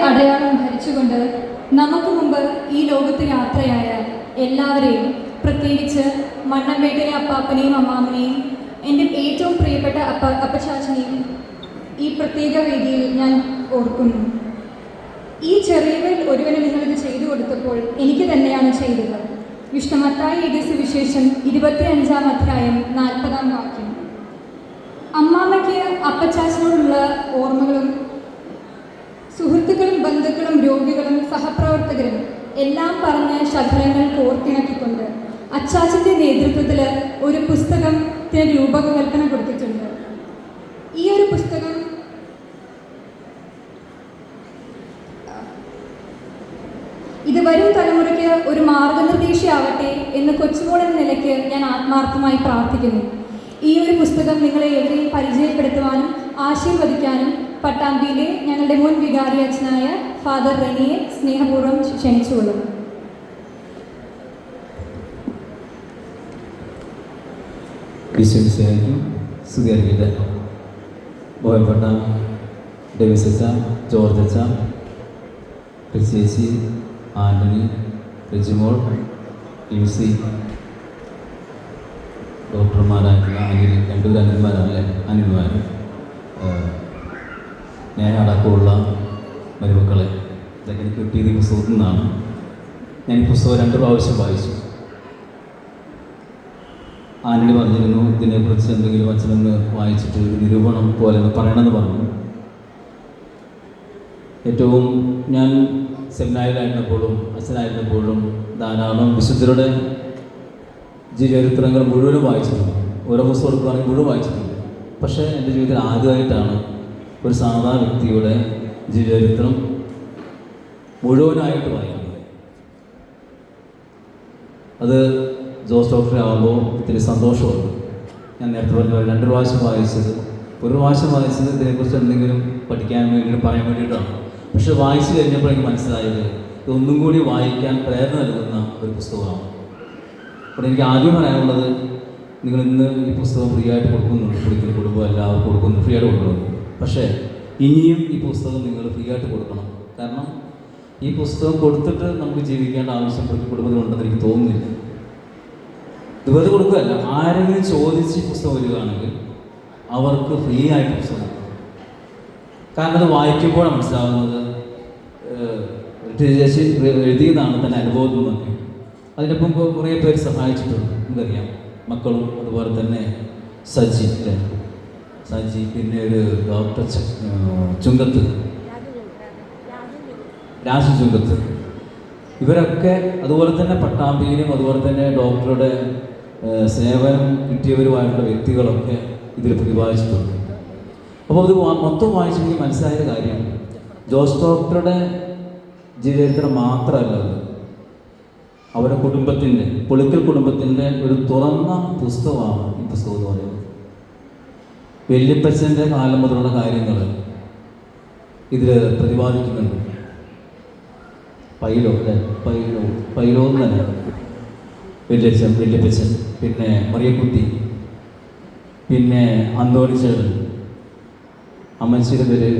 അടയാളം ധരിച്ചുകൊണ്ട് നമുക്ക് മുമ്പ് ഈ ലോകത്ത് യാത്രയായ എല്ലാവരെയും, പ്രത്യേകിച്ച് മണ്ണമ്പേട്ടിലെ അപ്പാപ്പനെയും അമ്മാമ്മനെയും എൻ്റെ ഏറ്റവും പ്രിയപ്പെട്ട അപ്പച്ചാച്ചനെയും ഈ പ്രത്യേക വേദിയിൽ ഞാൻ ഓർക്കുന്നു. ഈ ചെറിയവരിൽ ഒരുവന് നിങ്ങളിത് ചെയ്തു കൊടുത്തപ്പോൾ എനിക്ക് തന്നെയാണ് ചെയ്തത്. വിശുദ്ധ മത്തായി എഴുതിയ സുവിശേഷം 25-ാം അധ്യായം 40-ാം വാക്യം. അമ്മാമ്മയ്ക്ക് അപ്പച്ചാച്ചനോടുള്ള ഓർമ്മകളും സുഹൃത്തുക്കളും ബന്ധുക്കളും രോഗികളും സഹപ്രവർത്തകരും എല്ലാം പറഞ്ഞ് ശകലങ്ങൾ കോർത്തിണക്കിക്കൊണ്ട് അച്ചാച്ചൻ്റെ നേതൃത്വത്തിൽ ഒരു പുസ്തകത്തിന് രൂപകൽപ്പന കൊടുത്തിട്ടുണ്ട്. ഈ ഒരു പുസ്തകം ഇത് വരും തലമുറയ്ക്ക് ഒരു മാർഗനിർദ്ദേശിയാവട്ടെ എന്ന് കൊച്ചുമോൾ എന്ന നിലയ്ക്ക് ഞാൻ ആത്മാർത്ഥമായി പ്രാർത്ഥിക്കുന്നു. ഈ ഒരു പുസ്തകം നിങ്ങളെ എവരെയും പരിചയപ്പെടുത്തുവാനും ആശീർവദിക്കാനും പട്ടാമ്പിയിലെ ഞങ്ങളുടെ മുൻ വികാരി അച്ഛനായ ഫാദർ റെനിയെ സ്നേഹപൂർവ്വം ക്ഷണിച്ചുകൊള്ളുന്നു. സുഖീർഗിത ബോയപ്പെട്ട ഡേവിസ് അച്ഛ, ജോർജ് അച്ഛ, ചേച്ചി, ആൻ്റണി, റിജിമോൾ, യൂസി, ഡോക്ടർമാരായിട്ടുള്ള അനിൽ, രണ്ടൂർ അനിൽമാരല്ലേ, അനിൽമാർ, ഞാൻ അടക്കമുള്ള മരുമക്കളെ, ഇതൊക്കെ എനിക്ക് കിട്ടിയത് ഈ പുസ്തകത്തിൽ നിന്നാണ്. ഞാൻ ഈ പുസ്തകം 2 പ്രാവശ്യം വായിച്ചു. ആന്റണി പറഞ്ഞിരുന്നു ഇതിനെക്കുറിച്ച് എന്തെങ്കിലും അച്ഛനൊന്ന് വായിച്ചിട്ട് ഒരു നിരൂപണം പോലെ പറയണമെന്ന് പറഞ്ഞു. ഏറ്റവും ഞാൻ സെമിനാരിലായിരുന്നപ്പോഴും അച്ഛനായിരുന്നപ്പോഴും ധാരാളം വിശുദ്ധരുടെ ജീവചരിത്രങ്ങൾ മുഴുവനും വായിച്ചിട്ടുണ്ട്. ഓരോ പുസ്തകം എടുക്കുകയാണെങ്കിൽ മുഴുവൻ വായിച്ചിട്ടുണ്ട്. പക്ഷേ എൻ്റെ ജീവിതത്തിൽ ആദ്യമായിട്ടാണ് ഒരു സാധാരണ വ്യക്തിയുടെ ജീവചരിത്രം മുഴുവനായിട്ട് വായിക്കുന്നത്. അത് ജോസ് ഡോക്ടറെ ആകുമ്പോൾ ഇത്തിരി സന്തോഷമുണ്ട്. ഞാൻ നേരത്തെ പറഞ്ഞ 2 പ്രാവശ്യം വായിച്ചത്, ഒരു പ്രാവശ്യം വായിച്ചത് ഇതിനെക്കുറിച്ച് എന്തെങ്കിലും പഠിക്കാൻ വേണ്ടി പറയാൻ വേണ്ടിയിട്ടാണ്. പക്ഷെ വായിച്ചു കഴിഞ്ഞപ്പോൾ എനിക്ക് മനസ്സിലായത് ഇതൊന്നും കൂടി വായിക്കാൻ പ്രേരണ നൽകുന്ന ഒരു പുസ്തകമാണ്. അപ്പോൾ എനിക്ക് ആദ്യം പറയാനുള്ളത്, നിങ്ങൾ ഇന്ന് ഈ പുസ്തകം ഫ്രീ ആയിട്ട് കൊടുക്കുന്നുണ്ട്, പുളിക്കൽ കുടുംബം എല്ലാവർക്കും കൊടുക്കുന്നു, ഫ്രീ ആയിട്ട് കൊടുക്കുന്നുണ്ട്. പക്ഷേ ഇനിയും ഈ പുസ്തകം നിങ്ങൾ ഫ്രീ ആയിട്ട് കൊടുക്കണം. കാരണം ഈ പുസ്തകം കൊടുത്തിട്ട് നമുക്ക് ജീവിക്കേണ്ട ആവശ്യം പുളിക്കൽ കുടുംബത്തിലുണ്ടെന്ന് എനിക്ക് തോന്നുന്നില്ല. ഇതുപോലെ കൊടുക്കുകയല്ല, ആരെങ്കിലും ചോദിച്ച് പുസ്തകം വരികയാണെങ്കിൽ അവർക്ക് ഫ്രീ ആയിട്ട് പുസ്തകം കൊടുക്കണം. കാരണം അത് വായിക്കുമ്പോഴാണ് മനസ്സിലാവുന്നത് ചേച്ചി എഴുതിയതാണ് തന്നെ അനുഭവത്തിൽ നിന്നൊക്കെ. അതിനൊപ്പം കുറേ പേര് സഹായിച്ചിട്ടുണ്ട്, നമുക്കറിയാം. മക്കളും അതുപോലെ തന്നെ സജി അല്ലേ, സജി, പിന്നെ ഒരു ഡോക്ടർ ചുങ്കത്ത്, രാജു ചുങ്കത്ത്, ഇവരൊക്കെ അതുപോലെ തന്നെ പട്ടാമ്പിയിലും അതുപോലെ തന്നെ ഡോക്ടറുടെ സേവനം കിട്ടിയവരുമായിട്ടുള്ള വ്യക്തികളൊക്കെ ഇതിൽ പ്രതിപാദിച്ചിട്ടുണ്ട്. അപ്പോൾ അത് മൊത്തം വായിച്ചെങ്കിൽ മനസ്സിലായ കാര്യം, ജോസ് ഡോക്ടറുടെ ജീവചരിത്രം മാത്രമല്ല, അത് അവരുടെ കുടുംബത്തിൻ്റെ, പുളിക്കൽ കുടുംബത്തിൻ്റെ ഒരു തുറന്ന പുസ്തകമാണ് ഈ പുസ്തകം എന്ന് പറയുന്നത്. വല്യപ്പച്ചൻ്റെ കാലം മുതലുള്ള കാര്യങ്ങൾ ഇതിൽ പ്രതിപാദിക്കുന്നുണ്ട്. പൈലോ എന്ന് തന്നെ വല്യപ്പച്ചൻ, പിന്നെ മറിയക്കുട്ടി, പിന്നെ അന്തോണിച്ചേടൻ, അമ്മച്ചിയുടെ പേര്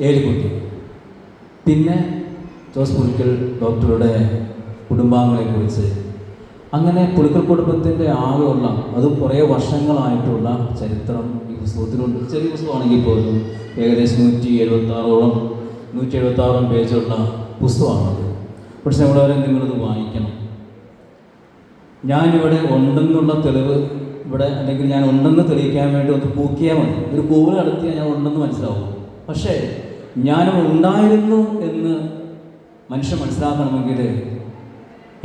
ഏലിക്കുട്ടി, പിന്നെ ജോസ് പുളിക്കൽ ഡോക്ടറുടെ കുടുംബാംഗങ്ങളെക്കുറിച്ച്, അങ്ങനെ പുളിക്കൽ കുടുംബത്തിൻ്റെ ആകെയുള്ള, അത് കുറേ വർഷങ്ങളായിട്ടുള്ള ചരിത്രം ഈ പുസ്തകത്തിലുണ്ട്. ചെറിയ പുസ്തകമാണെങ്കിൽ പോലും ഏകദേശം 176 പേജുള്ള പുസ്തകമാണത്. പക്ഷെ നമ്മളവരെ നിങ്ങളിത് വായിക്കണം. ഞാനിവിടെ ഉണ്ടെന്നുള്ള തെളിവ് ഇവിടെ, അല്ലെങ്കിൽ ഞാൻ ഉണ്ടെന്ന് തെളിയിക്കാൻ വേണ്ടി ഒന്ന് പൂക്കിയാൽ മതി. ഒരു കൂവൽ നടത്തിയാൽ ഞാൻ ഉണ്ടെന്ന് മനസ്സിലാവും. പക്ഷേ ഞാനും ഉണ്ടായിരുന്നു എന്ന് മനുഷ്യൻ മനസ്സിലാക്കണമെങ്കിൽ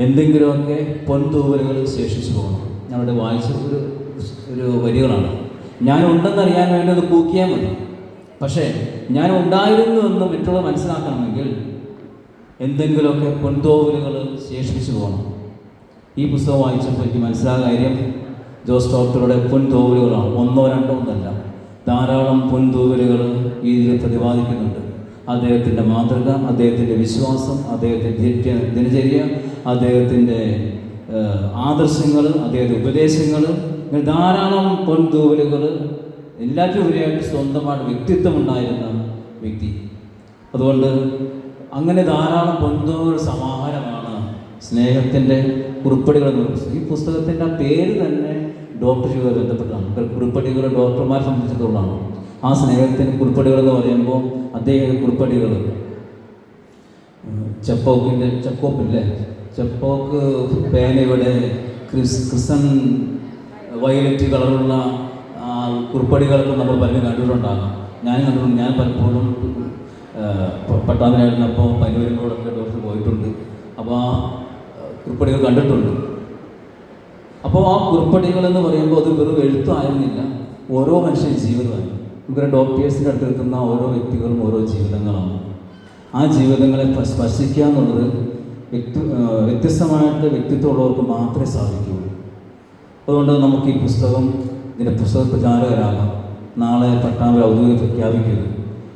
എന്തെങ്കിലുമൊക്കെ പൊൻതൂവലുകൾ ശേഷിച്ചു പോകണം. ഞാനിവിടെ വായിച്ച ഒരു വരികളാണ്. ഞാൻ ഉണ്ടെന്നറിയാൻ വേണ്ടി ഒന്ന് പൂക്കിയാൽ മതി. പക്ഷേ ഞാൻ ഉണ്ടായിരുന്നു എന്ന് മറ്റുള്ള മനസ്സിലാക്കണമെങ്കിൽ എന്തെങ്കിലുമൊക്കെ പൊൻതൂവലുകൾ ശേഷിച്ചു പോകണം. ഈ പുസ്തകം വായിച്ചപ്പോൾ എനിക്ക് മനസ്സിലായ കാര്യം, ജോസ് ഡോക്ടറുടെ പൊൻതൂവലുകളാണ്. 1 2 എന്നല്ല, ധാരാളം പൊൻതൂവലുകൾ ഈ ഇതിൽ പ്രതിപാദിക്കുന്നുണ്ട്. അദ്ദേഹത്തിൻ്റെ മാതൃക, അദ്ദേഹത്തിൻ്റെ വിശ്വാസം, അദ്ദേഹത്തിൻ്റെ ദിനചര്യ, അദ്ദേഹത്തിൻ്റെ ആദർശങ്ങൾ, അദ്ദേഹത്തിൻ്റെ ഉപദേശങ്ങൾ, ധാരാളം പൊൻതൂവലുകൾ, എല്ലാറ്റിനും ഉപരിയായിട്ട് സ്വന്തമായിട്ട് വ്യക്തിത്വം ഉണ്ടായിരുന്ന വ്യക്തി. അതുകൊണ്ട് അങ്ങനെ ധാരാളം പൊന്തോട് സമാഹാരമാണ് സ്നേഹത്തിൻ്റെ കുറിപ്പടികൾ എന്ന് പറയുന്നത്. ഈ പുസ്തകത്തിൻ്റെ പേര് തന്നെ ഡോക്ടറുമായി ബന്ധപ്പെട്ടാണ്. കുറിപ്പടികൾ ഡോക്ടർമാരെ സംബന്ധിച്ചിടത്തോളമാണ്. ആ സ്നേഹത്തിൻ്റെ കുറിപ്പടികൾ എന്ന് പറയുമ്പോൾ അദ്ദേഹത്തിൻ്റെ കുറിപ്പടികൾ ചെപ്പോക്ക് പേനയുടെ ക്രിസൺ വയലറ്റ് കളറുള്ള കുറിപ്പടികളൊക്കെ നമ്മൾ പലരും കണ്ടിട്ടുണ്ടാകാം. ഞാൻ കണ്ടിട്ടുണ്ട്. ഞാൻ പലപ്പോഴും പട്ടാമ്പിലായിരുന്നപ്പോൾ പനിവരുമ്പോഴൊക്കെ ഡോക്ടർ പോയിട്ടുണ്ട്. അപ്പോൾ ആ കുറിപ്പടികൾ കണ്ടിട്ടുണ്ട്. അപ്പോൾ ആ കുറിപ്പടികൾ എന്ന് പറയുമ്പോൾ അത് വെറും എഴുത്തായിരുന്നില്ല, ഓരോ മനുഷ്യ ജീവിതമാണ്. നമുക്കൊരു ഡോക്ടേഴ്സിൻ്റെ അടുത്ത് നിൽക്കുന്ന ഓരോ വ്യക്തികളും ഓരോ ജീവിതങ്ങളാണ്. ആ ജീവിതങ്ങളെ സ്പർശിക്കുക എന്നുള്ളത് വ്യത്യസ്തമായിട്ട് വ്യക്തിത്വമുള്ളവർക്ക് മാത്രമേ സാധിക്കുകയുള്ളൂ. അതുകൊണ്ട് നമുക്ക് ഈ ഇതിൻ്റെ പുസ്തക പ്രചാരകരാകാം. നാളെ പട്ടാമ്പിൽ ഔദ്യോഗിക പ്രഖ്യാപിക്കരുത്.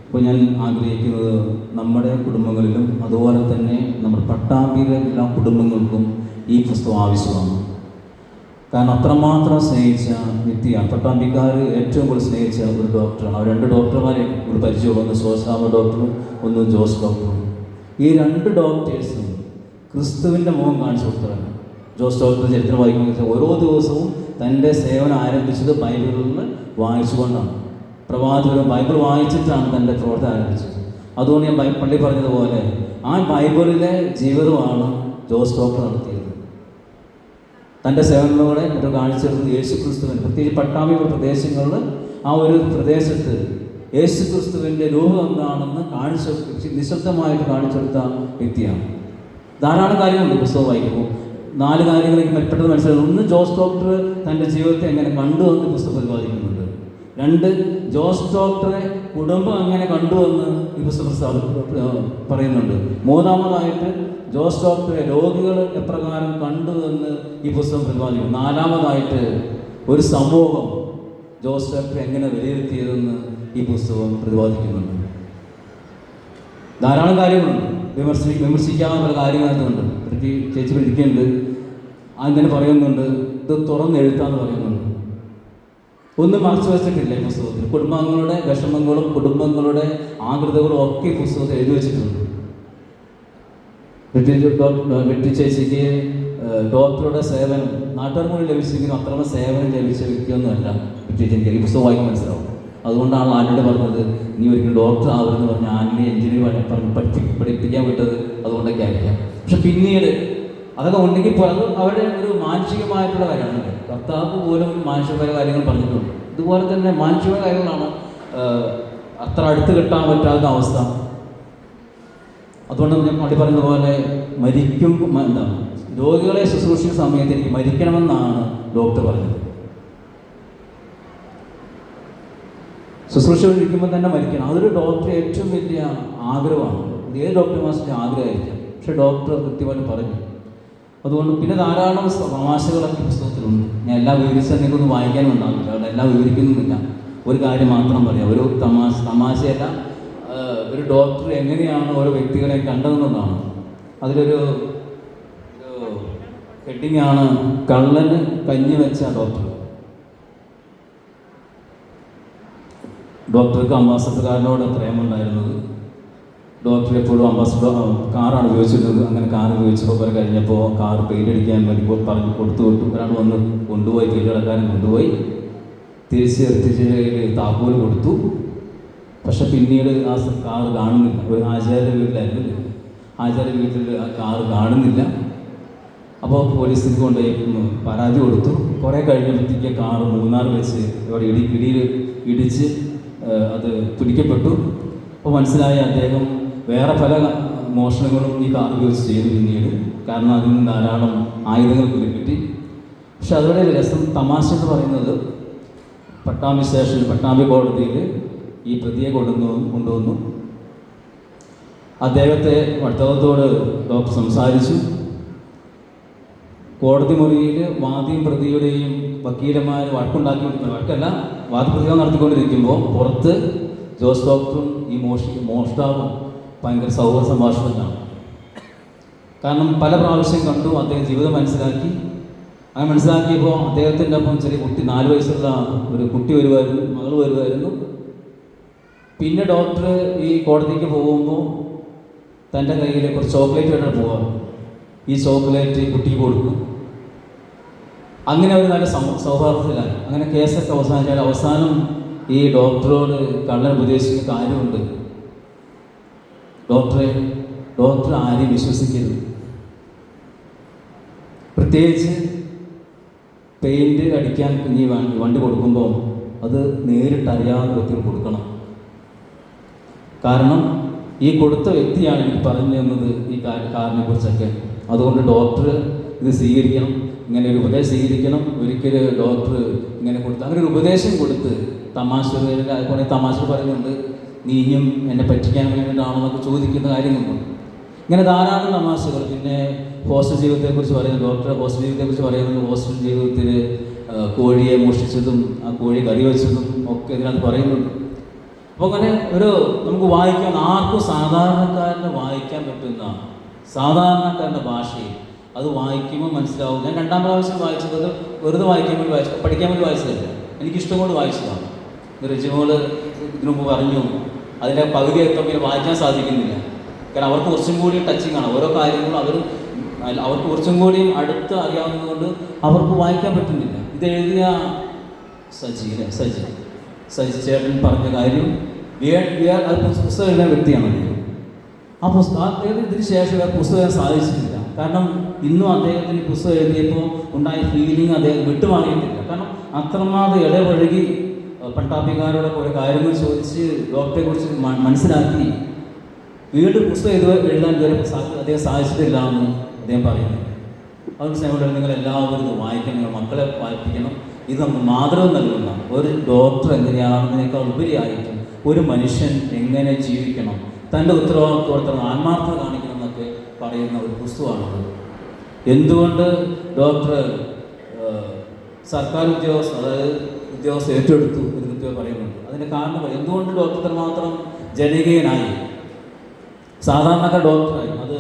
അപ്പോൾ ഞാൻ ആഗ്രഹിക്കുന്നത് നമ്മുടെ കുടുംബങ്ങളിലും അതുപോലെ തന്നെ നമ്മുടെ പട്ടാമ്പിയിലെ എല്ലാ കുടുംബങ്ങൾക്കും ഈ പുസ്തകം ആവശ്യമാണ്. കാരണം അത്രമാത്രം സ്നേഹിച്ച വ്യക്തിയാണ്. പട്ടാമ്പിക്കാർ ഏറ്റവും കൂടുതൽ സ്നേഹിച്ച ഒരു ഡോക്ടറാണ്. അവർ 2 ഡോക്ടർമാരെ ഒരു പരിചയമുള്ള, ഒന്ന് ശോശാമ ഡോക്ടറും ഒന്ന് ജോസ് ഡോക്ടറും. ഈ 2 ഡോക്ടേഴ്സും ക്രിസ്തുവിൻ്റെ മുഖം കാണിച്ചു കൊടുത്തതാണ്. ജോസ് ഡോക്ടർ ചരിത്രം വായിക്കുന്നത് ഓരോ ദിവസവും തൻ്റെ സേവനം ആരംഭിച്ചത് ബൈബിളിൽ വായിച്ചുകൊണ്ടാണ്. പ്രവാചകരും ബൈബിൾ വായിച്ചിട്ടാണ് തൻ്റെ പ്രവർത്തനം ആരംഭിച്ചത്. അതുകൊണ്ട് ഞാൻ പള്ളി പറഞ്ഞതുപോലെ ആ ബൈബിളിലെ ജീവിതമാണ് ജോസ് ഡോക്ടർ നടത്തിയത്. തൻ്റെ സേവനങ്ങളോടെ കാണിച്ചെടുത്തത് യേശുക്രിസ്തുവിന്, പ്രത്യേകിച്ച് പട്ടാമ്പി പ്രദേശങ്ങളിൽ ആ ഒരു പ്രദേശത്ത് യേശുക്രിസ്തുവിൻ്റെ രൂപം എന്താണെന്ന് നിശബ്ദമായിട്ട് കാണിച്ചെടുത്ത വ്യക്തിയാണ്. ധാരാളം കാര്യങ്ങളുണ്ട് പുസ്തകം വായിക്കുമ്പോൾ. 4 കാര്യങ്ങൾ എനിക്ക് പെട്ടെന്ന് മനസ്സിലാകും. 1, ജോസ് ഡോക്ടർ തൻ്റെ ജീവിതത്തെ എങ്ങനെ കണ്ടുവെന്ന് പുസ്തകം പ്രതിപാദിക്കുന്നുണ്ട്. 2, ജോസ് ഡോക്ടറെ കുടുംബം എങ്ങനെ കണ്ടുവെന്ന് ഈ പുസ്തകം പറയുന്നുണ്ട്. 3ാമതായിട്ട് ജോസ് ഡോക്ടറെ രോഗികൾ എപ്രകാരം കണ്ടുവെന്ന് ഈ പുസ്തകം പ്രതിപാദിക്കുന്നു. 4ാമതായിട്ട് ഒരു സമൂഹം ജോസ് ഡോക്ടറെ എങ്ങനെ വിലയിരുത്തിയതെന്ന് ഈ പുസ്തകം പ്രതിപാദിക്കുന്നുണ്ട്. ധാരാളം കാര്യങ്ങളുണ്ട്. വിമർശിക്കാവുന്ന പല കാര്യങ്ങളെന്നുണ്ട്. ചേച്ചി പഠിക്കുന്നുണ്ട്. അങ്ങനെ പറയുന്നുണ്ട്, ഇത് തുറന്നെഴുത്താന്ന് പറയുന്നുണ്ട്. ഒന്നും മറച്ചു വെച്ചിട്ടില്ല ഈ പുസ്തകത്തിൽ. കുടുംബങ്ങളുടെ വിഷമങ്ങളും കുടുംബങ്ങളുടെ ആകൃതകളും ഒക്കെ ഈ പുസ്തകത്തിൽ എഴുതി വെച്ചിട്ടുണ്ട്. വെട്ടി ചേച്ചിക്ക് ഡോക്ടറുടെ സേവനം നാട്ടുകാർ മുന്നിൽ ലഭിച്ചെങ്കിലും അത്രയും സേവനം ലഭിച്ച വ്യക്തിയൊന്നുമല്ല വെട്ടി ചേച്ചിക്ക്. ഈ പുസ്തകം വായിക്കാൻ മനസ്സിലാവും. അതുകൊണ്ടാണ് ആന്റണി പറഞ്ഞത് നീ ഒരിക്കലും ഡോക്ടർ ആവരുതെന്ന് പറഞ്ഞ് ആന്റണി എഞ്ചിനീയർ പഠിപ്പിക്കാൻ വിട്ടത് അതുകൊണ്ടൊക്കെ ആയിരിക്കാം. പക്ഷെ പിന്നീട് അതൊക്കെ ഉണ്ടെങ്കിൽ അത് അവരുടെ ഒരു മാനസികമായിട്ടുള്ള കാര്യമാണ്. കർത്താവ് പോലും മാനസികമായ കാര്യങ്ങൾ പറഞ്ഞിട്ടുണ്ട്. ഇതുപോലെ തന്നെ മാനസികമായ കാര്യങ്ങളാണ് അത്ര അടുത്ത് കിട്ടാൻ പറ്റാത്ത അവസ്ഥ. അതുകൊണ്ട് ഞാൻ പണ്ടി പറയുന്ന പോലെ രോഗികളെ ശുശ്രൂഷിക്കുന്ന സമയത്ത് എനിക്ക് മരിക്കണമെന്നാണ് ഡോക്ടർ പറഞ്ഞത്. ശുശ്രൂഷയിലിരിക്കുമ്പോൾ തന്നെ മരിക്കണം. അതൊരു ഡോക്ടറെ ഏറ്റവും വലിയ ആഗ്രഹമാണ്. ഏത് ഡോക്ടർമാരുടെ ആഗ്രഹമായിരിക്കാം. പക്ഷേ ഡോക്ടർ കൃത്യമായിട്ട് പറഞ്ഞു. അതുകൊണ്ട് പിന്നെ ധാരാളം തമാശകളൊക്കെ പുസ്തകത്തിലുണ്ട്. ഞാൻ എല്ലാം വിവരിച്ചാൽ നിങ്ങൾക്കൊന്നും വായിക്കാനും ഉണ്ടാവില്ല. അവിടെ എല്ലാം വിവരിക്കുന്നില്ല. ഒരു കാര്യം മാത്രം പറയാം. ഒരു തമാശയല്ല, ഒരു ഡോക്ടർ എങ്ങനെയാണ് ഓരോ വ്യക്തികളെ കണ്ടതെന്നുള്ളതാണ്. അതിലൊരു ഹെഡിങ്ങാണ് കള്ളന് കഞ്ഞി വെച്ച ഡോക്ടർ. ഡോക്ടർക്ക് അംബാസഡർക്കാരനോട് പ്രേമുണ്ടായിരുന്നത്. ഡോക്ടർ എപ്പോഴും കാറാണ് ഉപയോഗിച്ചിരുന്നത്. അങ്ങനെ കാർ ഉപയോഗിച്ചപ്പോൾ കുറെ കഴിഞ്ഞപ്പോൾ കാർ പെയിൻ്റ് അടിക്കാൻ വേണ്ടി പറഞ്ഞ് കൊടുത്തു വിട്ടു. ഒരാൾ വന്ന് കൊണ്ടുപോയി, പെയിൻ്റടക്കാരൻ കൊണ്ടുപോയി തിരിച്ച് താക്കോൽ കൊടുത്തു. പക്ഷെ പിന്നീട് ആ കാർ കാണുന്നില്ല. ഒരു ആചാര്യ വീട്ടിലായിരുന്നു. ആചാര്യ വീട്ടിൽ ആ കാർ കാണുന്നില്ല. അപ്പോൾ പോലീസിന് കൊണ്ടുപോയി പരാതി കൊടുത്തു. കുറേ കഴിഞ്ഞപ്പോഴത്തേക്ക് കാർ മൂന്നാർ വെച്ച് ഇവിടെ ഇടിച്ച് അത് പിടിക്കപ്പെട്ടു. അപ്പോൾ മനസ്സിലായ അദ്ദേഹം വേറെ പല മോഷണങ്ങളും ഈ കാർ ഉപയോഗിച്ച് ചെയ്തു പിന്നീട്. കാരണം അതിൽ നിന്ന് ധാരാളം ആയുധങ്ങൾ കിട്ടി. പക്ഷെ അതോടെ രസം തമാശ എന്ന് പറയുന്നത് പട്ടാമ്പി സ്റ്റേഷനിൽ പട്ടാമ്പി കോടതിയിൽ ഈ പ്രതിയെ കൊണ്ടുവന്നു. അദ്ദേഹത്തെ അദ്ദേഹത്തോട് ഡോക്ടർ സംസാരിച്ചു. കോടതി മുറിയിൽ വാദിയും പ്രതിയുടെയും വക്കീലന്മാർ വഴക്കല്ല വാദപ്രതികാരം നടത്തിക്കൊണ്ടിരിക്കുമ്പോൾ പുറത്ത് ജോസ് ഡോക്ടറും ഈ മോഷ്ടാവും ഭയങ്കര സൗഹൃദ സംഭാഷണത്തിലാണ്. കാരണം പല പ്രാവശ്യം കണ്ടു. അദ്ദേഹം ജീവിതം മനസ്സിലാക്കി. അങ്ങനെ മനസ്സിലാക്കിയപ്പോൾ അദ്ദേഹത്തിൻ്റെ ഒപ്പം ചെറിയ കുട്ടി 4 വയസ്സുള്ള ഒരു കുട്ടി വരുമായിരുന്നു, മകൾ വരുമായിരുന്നു. പിന്നെ ഡോക്ടർ ഈ കോടതിക്ക് പോകുമ്പോൾ തൻ്റെ കയ്യിൽ കുറച്ച് ചോക്ലേറ്റ് വേണം പോവാം. ഈ ചോക്ലേറ്റ് കുട്ടിക്ക് കൊടുക്കും. അങ്ങനെ ഒരു നല്ല സൗഹാർദ്ദത്തിലായി. അങ്ങനെ കേസൊക്കെ അവസാനിച്ചാൽ അവസാനം ഈ ഡോക്ടറോട് കള്ളൻ ഉപദേശിക്കുന്ന കാര്യമുണ്ട്. ഡോക്ടർ ആരെയും വിശ്വസിക്കരുത്. പ്രത്യേകിച്ച് പെയിൻറ്റ് അടിക്കാൻ ഇനി വണ്ടി കൊടുക്കുമ്പോൾ അത് നേരിട്ട് അറിയാവുന്ന വ്യക്തികൾ കൊടുക്കണം. കാരണം ഈ കൊടുത്ത വ്യക്തിയാണ് എനിക്ക് പറഞ്ഞു തന്നത് ഈ കാറിനെ കുറിച്ചൊക്കെ. അതുകൊണ്ട് ഡോക്ടർ ഇത് സ്വീകരിക്കണം, ഇങ്ങനെ ഒരു ഉപദേശം സ്വീകരിക്കണം. ഒരിക്കലും ഡോക്ടർ ഇങ്ങനെ കൊടുത്ത് അങ്ങനെ ഒരു ഉപദേശം കൊടുത്ത് കുറേ തമാശ പറയുന്നുണ്ട്. നീ ഇനിയും എന്നെ പറ്റിക്കാൻ വേണ്ടിയിട്ടാണോ എന്നൊക്കെ ചോദിക്കുന്ന കാര്യങ്ങളുണ്ട്. ഇങ്ങനെ ധാരാളം തമാശകൾ. പിന്നെ ഹോസ്റ്റൽ ജീവിതത്തെക്കുറിച്ച് പറയുന്നത്, ഡോക്ടറെ ഹോസ്റ്റൽ ജീവിതത്തെക്കുറിച്ച് പറയുന്നത്, ഹോസ്റ്റൽ ജീവിതത്തിൽ കോഴിയെ മോഷ്ടിച്ചതും ആ കോഴി കറി വെച്ചതും ഒക്കെ ഇതിനകത്ത് പറയുന്നുണ്ട്. അപ്പോൾ അങ്ങനെ നമുക്ക് വായിക്കാൻ ആർക്കും സാധാരണക്കാരന് വായിക്കാൻ പറ്റുന്ന സാധാരണക്കാരൻ്റെ ഭാഷയിൽ അത് വായിക്കുമ്പോൾ മനസ്സിലാവും. ഞാൻ 2ാം പ്രാവശ്യം വായിച്ചത് വെറുതെ വായിക്കാൻ വേണ്ടി പഠിക്കാൻ വേണ്ടി വായിച്ചതല്ല, എനിക്കിഷ്ടം കൊണ്ട് വായിച്ചതാണ്. റിജിമോള് ഇതിനു മുമ്പ് പറഞ്ഞു അതിൻ്റെ പകുതി എത്തുമ്പോൾ വായിക്കാൻ സാധിക്കുന്നില്ല. കാരണം അവർക്ക് കുറച്ചും കൂടി ടച്ചിങ് ആണ് ഓരോ കാര്യങ്ങളും. അവർക്ക് കുറച്ചും കൂടി അടുത്ത് അറിയാവുന്നതുകൊണ്ട് അവർക്ക് വായിക്കാൻ പറ്റുന്നില്ല. ഇതെഴുതിയ സജി ചേട്ടൻ പറഞ്ഞ കാര്യം പുസ്തകം എഴുതുന്ന വ്യക്തിയാണ്. ആ അദ്ദേഹത്തിന് ഇതിന് ശേഷം പുസ്തകം സാധിച്ചിട്ടില്ല. കാരണം ഇന്നും അദ്ദേഹത്തിന് പുസ്തകം എഴുതിയപ്പോൾ ഉണ്ടായ ഫീലിംഗ് അദ്ദേഹം വിട്ടുമാറിയിട്ടില്ല. കാരണം അത്രമാത്രം ഇടപഴകി പട്ടാപ്പിക്കാരോടൊക്കെ ഓരോ കാര്യങ്ങൾ ചോദിച്ച് ഡോക്ടറെക്കുറിച്ച് മനസ്സിലാക്കി വീണ്ടും പുസ്തകം എഴുതാൻ ഇതുവരെ അദ്ദേഹം സാധിച്ചിട്ടില്ല എന്ന് അദ്ദേഹം പറയുന്നു. അതുകൊണ്ട് സ്നേഹമുള്ള നിങ്ങൾ എല്ലാവരും ഇത് വായിക്കണം, നിങ്ങൾ മക്കളെ വായിപ്പിക്കണം. ഇത് നമുക്ക് മാതൃക നൽകുന്ന ഒരു ഡോക്ടർ എങ്ങനെയാണെന്നതിനേക്കാൾ ഉപരിയായിട്ടും ഒരു മനുഷ്യൻ എങ്ങനെ ജീവിക്കണം, തൻ്റെ ഉത്തരവാദിത്വത്തോടെ ആത്മാർത്ഥത കാണിക്കണം എന്നൊക്കെ പറയുന്ന ഒരു പുസ്തകമാണത്. എന്തുകൊണ്ട് ഡോക്ടർ സർക്കാർ ഉദ്യോഗസ്ഥ ഏറ്റെടുത്തു എന്ന് കൃത്യമായി പറയുന്നുണ്ട്. അതിൻ്റെ കാരണം എന്തുകൊണ്ട് ഡോക്ടർ മാത്രം ജനകീയനായി, സാധാരണക്കാർ ഡോക്ടറായി. അത്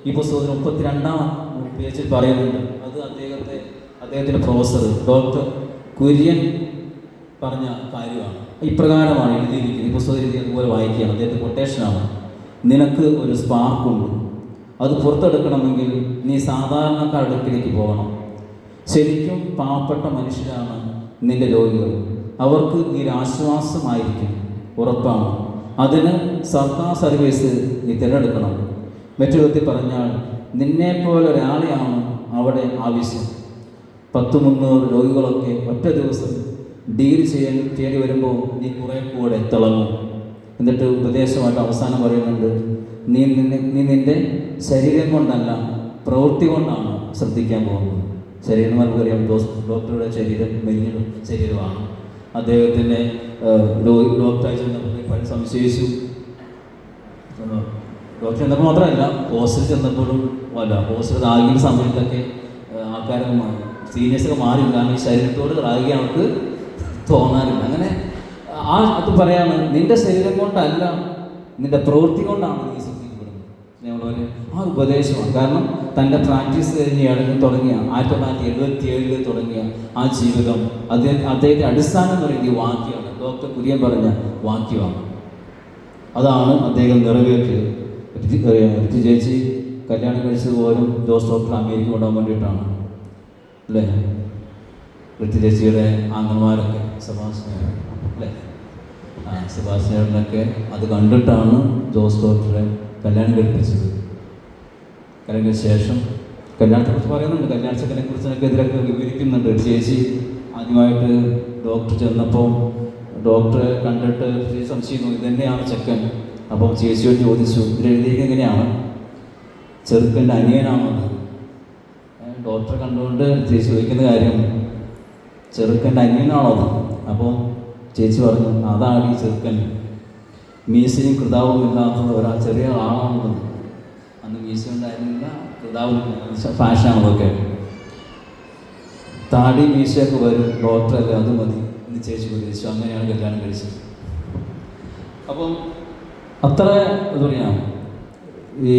ഈ പുസ്തകത്തിന് 32ാം പേജിൽ പറയുന്നുണ്ട്. അത് അദ്ദേഹത്തിൻ്റെ പ്രൊഫസർ ഡോക്ടർ കുര്യൻ പറഞ്ഞ കാര്യമാണ്. ഇപ്രകാരമാണ് എഴുതിയിരിക്കുന്നത്. ഈ പുസ്തകം എഴുതിയതുപോലെ വായിക്കുകയാണ്. അദ്ദേഹത്തിൻ്റെ കൊട്ടേഷനാണ്. നിനക്ക് ഒരു സ്പാർക്കുണ്ട്, അത് പുറത്തെടുക്കണമെങ്കിൽ നീ സാധാരണക്കാരുടെ അടുക്കിലേക്ക് പോകണം. ശരിക്കും പാവപ്പെട്ട മനുഷ്യരാണ് നിന്റെ രോഗികൾ. അവർക്ക് നീ ആശ്വാസമായിരിക്കും, ഉറപ്പാണ്. അതിന് സർക്കാർ സർവീസ് നീ തിരഞ്ഞെടുക്കണം. മറ്റൊരു വിധത്തിൽ പറഞ്ഞാൽ നിന്നെപ്പോലെ ഒരാളെയാണ് അവിടെ ആവശ്യം. 100-300 രോഗികളൊക്കെ ഒറ്റ ദിവസം ഡീൽ ചെയ്യേണ്ടി വരുമ്പോൾ നീ കുറേ കൂടെ തിളങ്ങും. എന്നിട്ട് ഉപദേശമായിട്ട് അവസാനം പറയുന്നുണ്ട്, നീ നിൻ്റെ ശരീരം കൊണ്ടല്ല പ്രവൃത്തി കൊണ്ടാണ് ശ്രദ്ധിക്കാൻ പോകുന്നത്. ശരീരം നമുക്കറിയാം, ഡോക്ടറുടെ ശരീരം മെലിഞ്ഞ ശരീരമാണ്. അദ്ദേഹത്തിൻ്റെ ഡോക്ടറായി ചെന്നപ്പോൾ സംശയിച്ചു. ഡോക്ടർ ചെന്നപ്പോൾ മാത്രമല്ല, ഹോസ്റ്റലിൽ ചെന്നപ്പോഴും ഹോസ്റ്റലിൽ ആകുന്ന സമയത്തൊക്കെ ആൾക്കാർ സീനിയേഴ്സൊക്കെ മാറില്ല. കാരണം ഈ ശരീരത്തോട് റാഗി അവർക്ക് തോന്നാറില്ല. അങ്ങനെ അത് പറയാണ്, നിന്റെ ശരീരം കൊണ്ടല്ല നിന്റെ പ്രവൃത്തി കൊണ്ടാണ് നീ ശ്രദ്ധിക്കപ്പെടുന്നത്. ഞങ്ങളെ ആ ഉപദേശമാണ്. കാരണം തൻ്റെ പ്രാക്ടീസ് കഴിഞ്ഞ് തുടങ്ങിയ 1977 തുടങ്ങിയ ആ ജീവിതം അദ്ദേഹത്തെ അടിസ്ഥാനം എന്ന് പറയുന്നത് ഈ വാക്യമാണ്. ഡോക്ടർ കുര്യൻ പറഞ്ഞ വാക്യമാണ്. അതാണ് അദ്ദേഹം നിറവേറ്റിയത്. ഋതു ചേച്ചി കല്യാണം കഴിച്ചത് പോലും ജോസ് ഡോക്ടർ അമേരിക്ക കൊണ്ടുപോകാൻ വേണ്ടിയിട്ടാണ് അല്ലേ? ഋതു ചേച്ചിയുടെ ആംഗന്മാരൊക്കെ അല്ലേ, സെബാസ്റ്റ്യനൊക്കെ അത് കണ്ടിട്ടാണ് ജോസ് ഡോക്ടറെ കല്യാണം കഴിപ്പിച്ചത്. കല്യാണത്തിന് ശേഷം കല്യാണത്തെക്കുറിച്ച് പറയുന്നുണ്ട്, കല്യാണ ചെക്കനെ കുറിച്ചൊക്കെ ഇതിലൊക്കെ വിവരിക്കുന്നുണ്ട്. ചേച്ചി ആദ്യമായിട്ട് ഡോക്ടർ ചെന്നപ്പോൾ ഡോക്ടറെ കണ്ടിട്ട് സംശയിക്കുന്നു, ഇതന്നെയാണ് ചെക്കൻ. അപ്പം ചേച്ചിയോട് ചോദിച്ചു, ഇതിലെഴുതിയത് എങ്ങനെയാണ്, ചെറുക്കൻ്റെ അനിയനാണത്? ഡോക്ടറെ കണ്ടുകൊണ്ട് ചേച്ചി ചോദിക്കുന്ന കാര്യം, ചെറുക്കൻ്റെ അനിയനാണോ അത്? അപ്പോൾ ചേച്ചി പറഞ്ഞു, അതാണ് ഈ ചെറുക്കൻ, മീശയും കൃതാവും ഇല്ലാത്തത് ഒരാൾ ചെറിയ ആളാണെന്നത്. അന്ന് മീശ ഉണ്ടായിരുന്നില്ല, കൃതാവും ഫാഷനാണതൊക്കെ. താടി മീശയൊക്കെ വരും, ഡോക്ടറല്ലേ അത് മതി എന്ന് ചേച്ചി ഉപദേശിച്ചു. അങ്ങനെയാണ് കല്യാണം കഴിച്ചത്. അപ്പം അത്ര എന്താ പറയുക, ഈ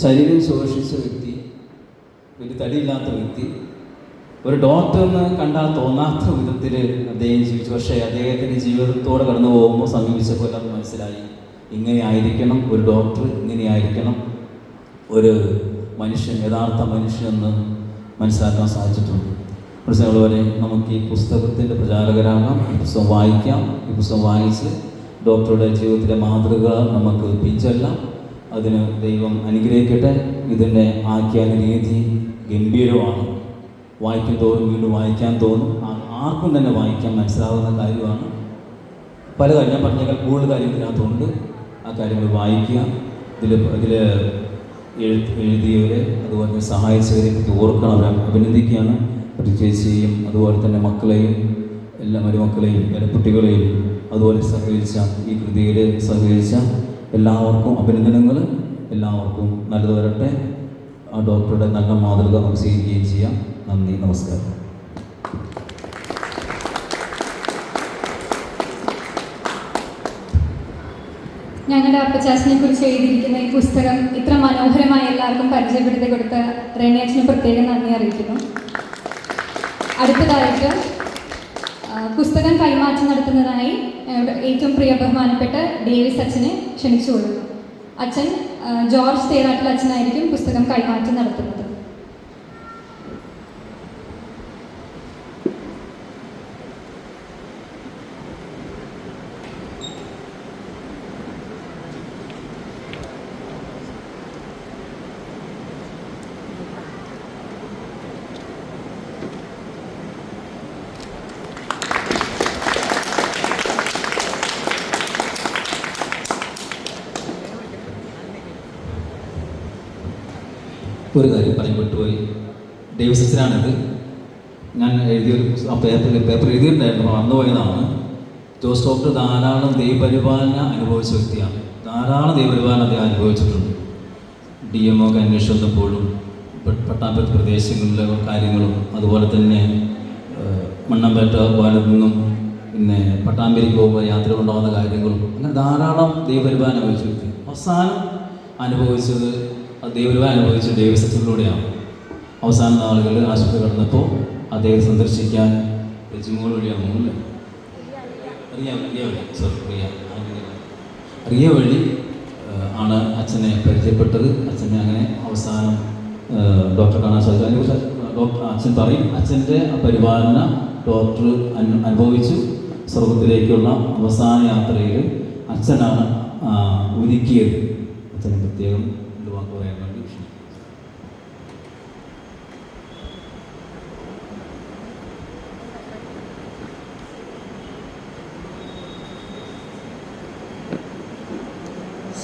ശരീരം ശോഷിച്ച വ്യക്തി, വലിയ തടിയില്ലാത്ത വ്യക്തി, ഒരു ഡോക്ടറിന് കണ്ടാൽ തോന്നാത്ത വിധത്തിൽ അദ്ദേഹം ജീവിച്ചു. പക്ഷേ അദ്ദേഹത്തിൻ്റെ ജീവിതത്തോടെ കടന്നു പോകുമ്പോൾ സമീപിച്ചപ്പോൾ എല്ലാം മനസ്സിലായി, ഇങ്ങനെ ആയിരിക്കണം ഒരു ഡോക്ടർ, ഇങ്ങനെയായിരിക്കണം ഒരു മനുഷ്യൻ, യഥാർത്ഥ മനുഷ്യനെന്ന് മനസ്സിലാക്കാൻ സാധിച്ചിട്ടുണ്ട്. മനസ്സിലുള്ളവരെ, നമുക്ക് ഈ പുസ്തകത്തിൻ്റെ പ്രചാരകരാകാം, ഈ പുസ്തകം വായിക്കാം, ഈ പുസ്തകം വായിച്ച് ഡോക്ടറുടെ ജീവിതത്തിലെ മാതൃക നമുക്ക് പിഞ്ചെല്ലാം. അതിന് ദൈവം അനുഗ്രഹിക്കട്ടെ. ഇതിൻ്റെ ആഖ്യാന രീതി ഗംഭീരമാണ്. വായിക്കും തോറും വീണ്ടും വായിക്കാൻ തോന്നും. ആർക്കും തന്നെ വായിക്കാൻ മനസ്സിലാവുന്ന കാര്യമാണ്. പല കാര്യം ഞാൻ പറഞ്ഞേക്കാൾ കൂടുതൽ കാര്യം ഇതിനകത്തുണ്ട്. ആ കാര്യങ്ങൾ വായിക്കുക. ഇതിൽ എഴുതിയവരെ അതുപോലെ സഹായിച്ചവരെ പറ്റി ഓർക്കണം, അവരെ അഭിനന്ദിക്കുകയാണ്. ഒരു ചേച്ചിയെയും അതുപോലെ തന്നെ മക്കളെയും എല്ലാ മരുമക്കളെയും കുട്ടികളെയും അതുപോലെ സഹകരിച്ച ഈ കൃതിയിൽ സഹകരിച്ച എല്ലാവർക്കും അഭിനന്ദനങ്ങൾ. എല്ലാവർക്കും നല്ലത് വരട്ടെ. ആ ഡോക്ടറുടെ നല്ല മാതൃക നമുക്ക് സ്വീകരിക്കുകയും ചെയ്യാം. നന്ദി, നമസ്കാരം. ഞങ്ങളുടെ അപ്പച്ചാച്ചനെ കുറിച്ച് എഴുതിയിരിക്കുന്ന ഈ പുസ്തകം ഇത്ര മനോഹരമായി എല്ലാവർക്കും പരിചയപ്പെടുത്തി കൊടുത്ത റേണിയച്ചന് പ്രത്യേകം നന്ദി അറിയിക്കുന്നു. അടുത്തതായിട്ട് പുസ്തകം കൈമാറ്റം നടത്തുന്നതിനായി ഏറ്റവും പ്രിയ ബഹുമാനപ്പെട്ട ഡേവിസ് അച്ഛനെ ക്ഷണിച്ചുകൊള്ളുന്നു. അച്ഛൻ ജോർജ് തേറാട്ടിൽ അച്ഛനായിരിക്കും പുസ്തകം കൈമാറ്റം നടത്തുന്നത്. ഒരു കാര്യം പറയാൻ വിട്ടുപോയി. ഡേവിസ് അച്ഛനാണിത്. ഞാൻ എഴുതിയൊരു പേപ്പർ എഴുതിയിട്ടുണ്ടായിരുന്നു, മറന്നുപോയതാണ്. ജോസ് ഡോക്ടർ ധാരാളം ദൈവപരിപാലന അനുഭവിച്ച വ്യക്തിയാണ്. ധാരാളം ദൈവപരിപാലനം അദ്ദേഹം അനുഭവിച്ചിട്ടുണ്ട്. DMO ഒക്കെ അന്വേഷിച്ചപ്പോഴും പട്ടാമ്പത്ത് പ്രദേശങ്ങളിലെ കാര്യങ്ങളും അതുപോലെ തന്നെ മണ്ണമ്പേറ്റ പാലത്തിൽ നിന്നും പിന്നെ പട്ടാമ്പേരിക്ക് പോകുമ്പോൾ യാത്രകളുണ്ടാകുന്ന കാര്യങ്ങളും അങ്ങനെ ധാരാളം ദൈവപരിപാലനം അനുഭവിച്ച വ്യക്തി. അവസാനം അനുഭവിച്ചത് ദൈവപരിപാലനം അനുഭവിച്ച ഡേവിസ് അച്ഛനിലൂടെയാണ്. അവസാന നാളുകളിൽ ആശുപത്രി കടന്നപ്പോൾ അദ്ദേഹം സന്ദർശിക്കാൻ രജിമോൾ വഴിയാകുന്നില്ല, റിയ വഴി ആണ് അച്ഛനെ പരിചയപ്പെട്ടത്. അച്ഛനെ അങ്ങനെ അവസാനം ഡോക്ടറെ കാണാൻ സാധിച്ചു. അതിനെക്കുറിച്ച് അച്ഛൻ പറയും. അച്ഛൻ്റെ പരിപാലന ഡോക്ടർ അനുഭവിച്ചു. സ്വർഗത്തിലേക്കുള്ള അവസാന യാത്രയിൽ അച്ഛനാണ് ഒരുക്കിയത്. അച്ഛനെ പ്രത്യേകം ഒരു വാക്ക് പറയാൻ വേണ്ടി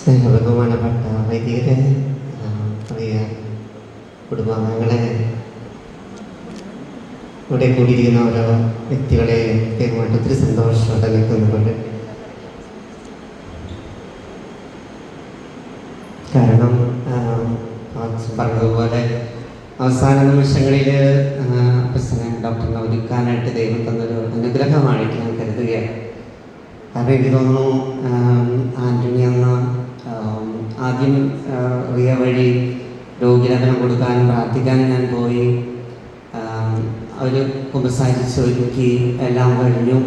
സ്നേഹബഹുമാനപ്പെട്ട വൈദികരെ, പ്രിയ കുടുംബാംഗങ്ങളെ, ഇവിടെ കൂടിയിരിക്കുന്ന ഓരോ വ്യക്തികളെ പ്രത്യേകമായിട്ട് ഒത്തിരി സന്തോഷത്തോടെ നിൽക്കുന്നുണ്ട്. കാരണം പറഞ്ഞതുപോലെ അവസാന നിമിഷങ്ങളിൽ ഡോക്ടറിനെ ഒരുക്കാനായിട്ട് ദൈവം തന്നൊരു അനുഗ്രഹമായിട്ട് ഞാൻ കരുതുകയാണ്. കാരണം എനിക്ക് തോന്നുന്നു ആൻ്റണി എന്ന ആദ്യം റിയ വഴി രോഗിലപനം കൊടുക്കാനും പ്രാർത്ഥിക്കാനും ഞാൻ പോയി. അവർ കുമ്പസാരിച്ച് ഒരുക്കി എല്ലാം കഴിഞ്ഞു.